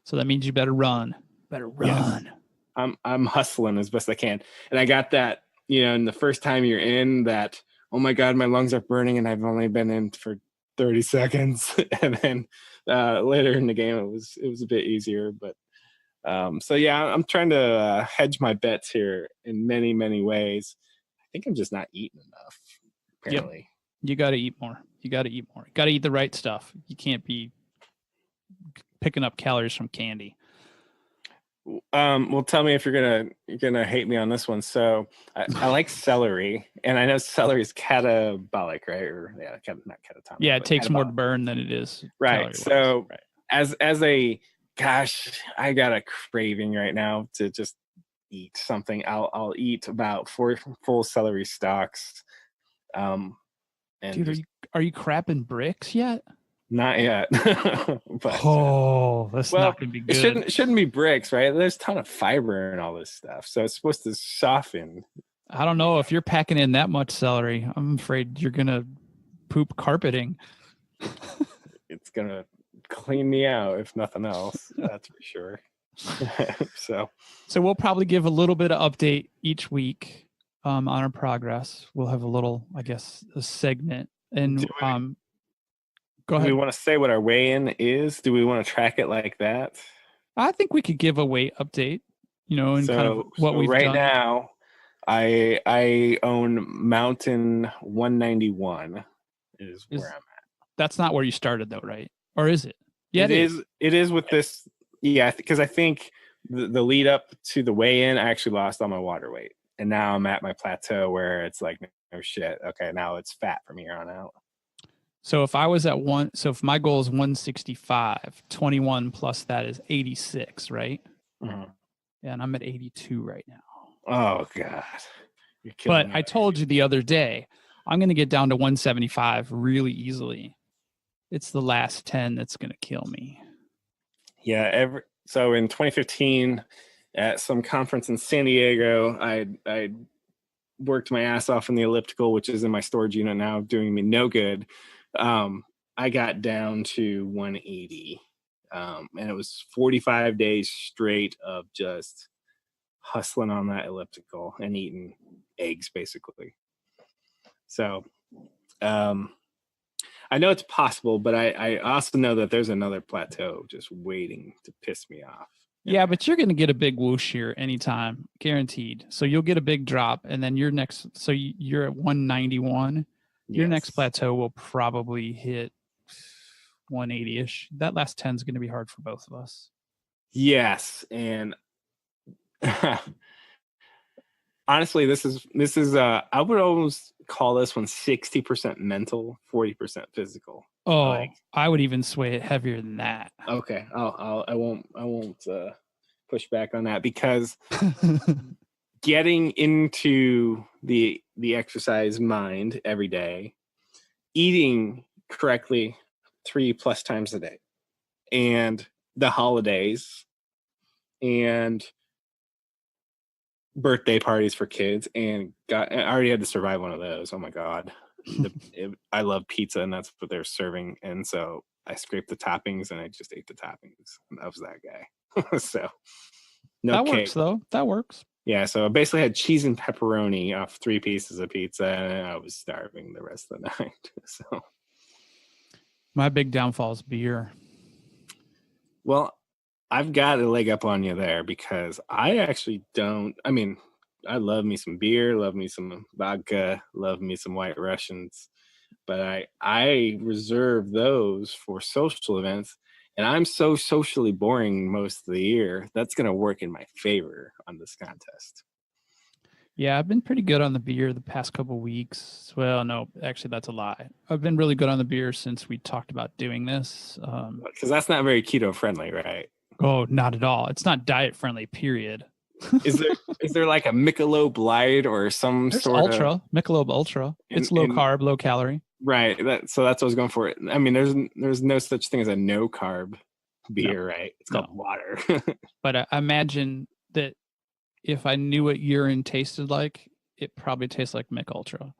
So that means you better run. Yes. I'm hustling as best I can. And I got that, and the first time you're in that, oh my God, my lungs are burning and I've only been in for 30 seconds. And then later in the game, it was a bit easier. But so yeah, I'm trying to hedge my bets here in many, many ways. I think I'm just not eating enough, apparently. Yep. You got to eat more. You got to eat the right stuff. You can't be picking up calories from candy. Well, tell me if you're gonna hate me on this one. So I like celery, and I know celery is catabolic, right? Or not catatonic. Yeah, it takes more to burn than it is. Right. So as a I got a craving right now to just eat something. I'll eat about 4 full celery stalks. And dude, are you crapping bricks yet? Not yet. But, that's not gonna be good. It shouldn't be bricks, right? There's a ton of fiber and all this stuff, so it's supposed to soften. I don't know if you're packing in that much celery. I'm afraid you're gonna poop carpeting. It's gonna clean me out, if nothing else. That's for sure. So we'll probably give a little bit of update each week on our progress. We'll have a little, I guess, a segment, and go ahead. Do we want to say what our weigh-in is? Do we want to track it like that? I think we could give a weight update, and kind of what we've done. Right done. now, I own Mountain 191 is where I'm at. That's not where you started though, right? Or is it? Yeah, it is. It is with this. Yeah, because I think the lead up to the weigh-in, I actually lost all my water weight. And now I'm at my plateau where it's like, no shit. Okay, now it's fat from here on out. So if I was at if my goal is 165, 21 plus that is 86, right? Mm-hmm. Yeah, and I'm at 82 right now. Oh God. But I told you the other day, I'm going to get down to 175 really easily. It's the last 10 that's going to kill me. Yeah. So in 2015 at some conference in San Diego, I worked my ass off in the elliptical, which is in my storage unit now, doing me no good. I got down to 180, and it was 45 days straight of just hustling on that elliptical and eating eggs, basically. So, I know it's possible, but I also know that there's another plateau just waiting to piss me off. Yeah, but you're going to get a big whoosh here anytime, guaranteed. So you'll get a big drop, and then you're at 191. Your next plateau will probably hit 180-ish. That last 10 is going to be hard for both of us. Yes, and honestly, this is I would almost call this one 60% mental, 40% physical. Oh, I would even sway it heavier than that. Okay, I won't push back on that, because getting into the exercise mind every day, eating correctly 3+ times a day, and the holidays and birthday parties for kids, and I already had to survive one of those. Oh my God. I love pizza, and that's what they're serving. And so I scraped the toppings and I just ate the toppings. That was that guy. So no that cake. works though. That works. Yeah, so I basically had cheese and pepperoni off 3 pieces of pizza, and I was starving the rest of the night. So, My big downfall is beer. well, I've got a leg up on you there because I actually don't. I mean, I love me some beer, love me some vodka, love me some White Russians, but I reserve those for social events. And I'm so socially boring most of the year. That's going to work in my favor on this contest. Yeah, I've been pretty good on the beer the past couple weeks. Well, no, actually, that's a lie. I've been really good on the beer since we talked about doing this. Because that's not very keto friendly, right? Oh, not at all. It's not diet friendly, period. Is there like a Michelob Light or some There's sort Ultra, of Michelob Ultra. It's low carb, low calorie. Right. So that's what I was going for. I mean, there's no such thing as a no carb beer, right? It's called water. But I imagine that if I knew what urine tasted like, it probably tastes like Mick Ultra.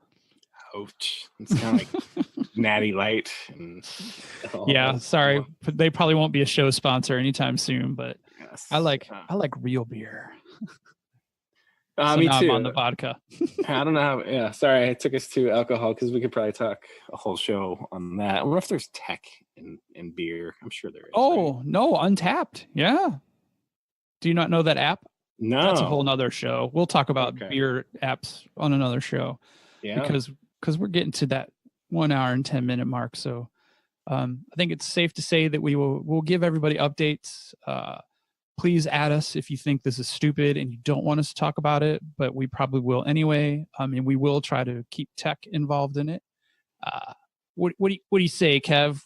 Ouch. It's kind of like Natty Light. Yeah, sorry. But they probably won't be a show sponsor anytime soon, but yes. I like real beer. Me now too. I'm on the vodka. I don't know how. Yeah, sorry, I took us to alcohol because we could probably talk a whole show on that. I wonder if there's tech in beer. I'm sure there is. Oh, right? no, Untapped. Yeah. Do you not know that app? No. That's a whole nother show. We'll talk about beer apps on another show. Yeah. Because we're getting to that 1 hour and 10-minute mark. So I think it's safe to say that we'll give everybody updates. Please add us if you think this is stupid and you don't want us to talk about it, but we probably will anyway. And we will try to keep tech involved in it. What do you say, Kev?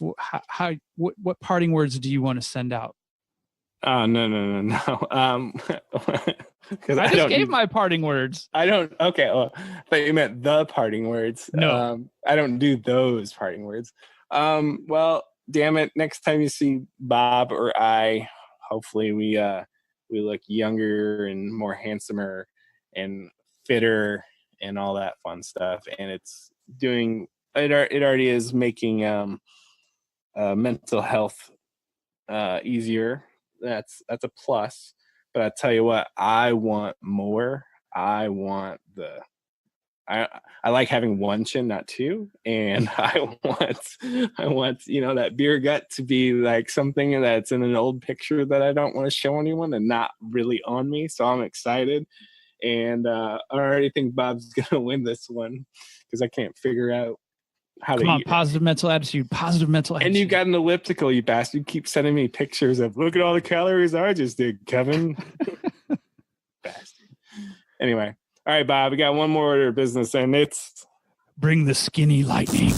What parting words do you want to send out? Oh, no. Because I just gave my parting words. I don't. Okay. Well, I thought you meant the parting words. No, I don't do those parting words. Well, damn it. Next time you see Bob or I, hopefully we look younger and more handsomer and fitter and all that fun stuff. And it's doing. It already is making mental health easier. That's a plus. But I tell you what, I want more. I want I like having one chin, not two, and I want that beer gut to be like something that's in an old picture that I don't want to show anyone and not really on me. So I'm excited, and I already think Bob's gonna win this one because I can't figure out how to eat. Positive mental attitude. And you got an elliptical, you bastard. You keep sending me pictures of look at all the calories I just did, Kevin. Bastard. Anyway, all right, Bob, we got one more order of business, and it's bring the skinny lightning.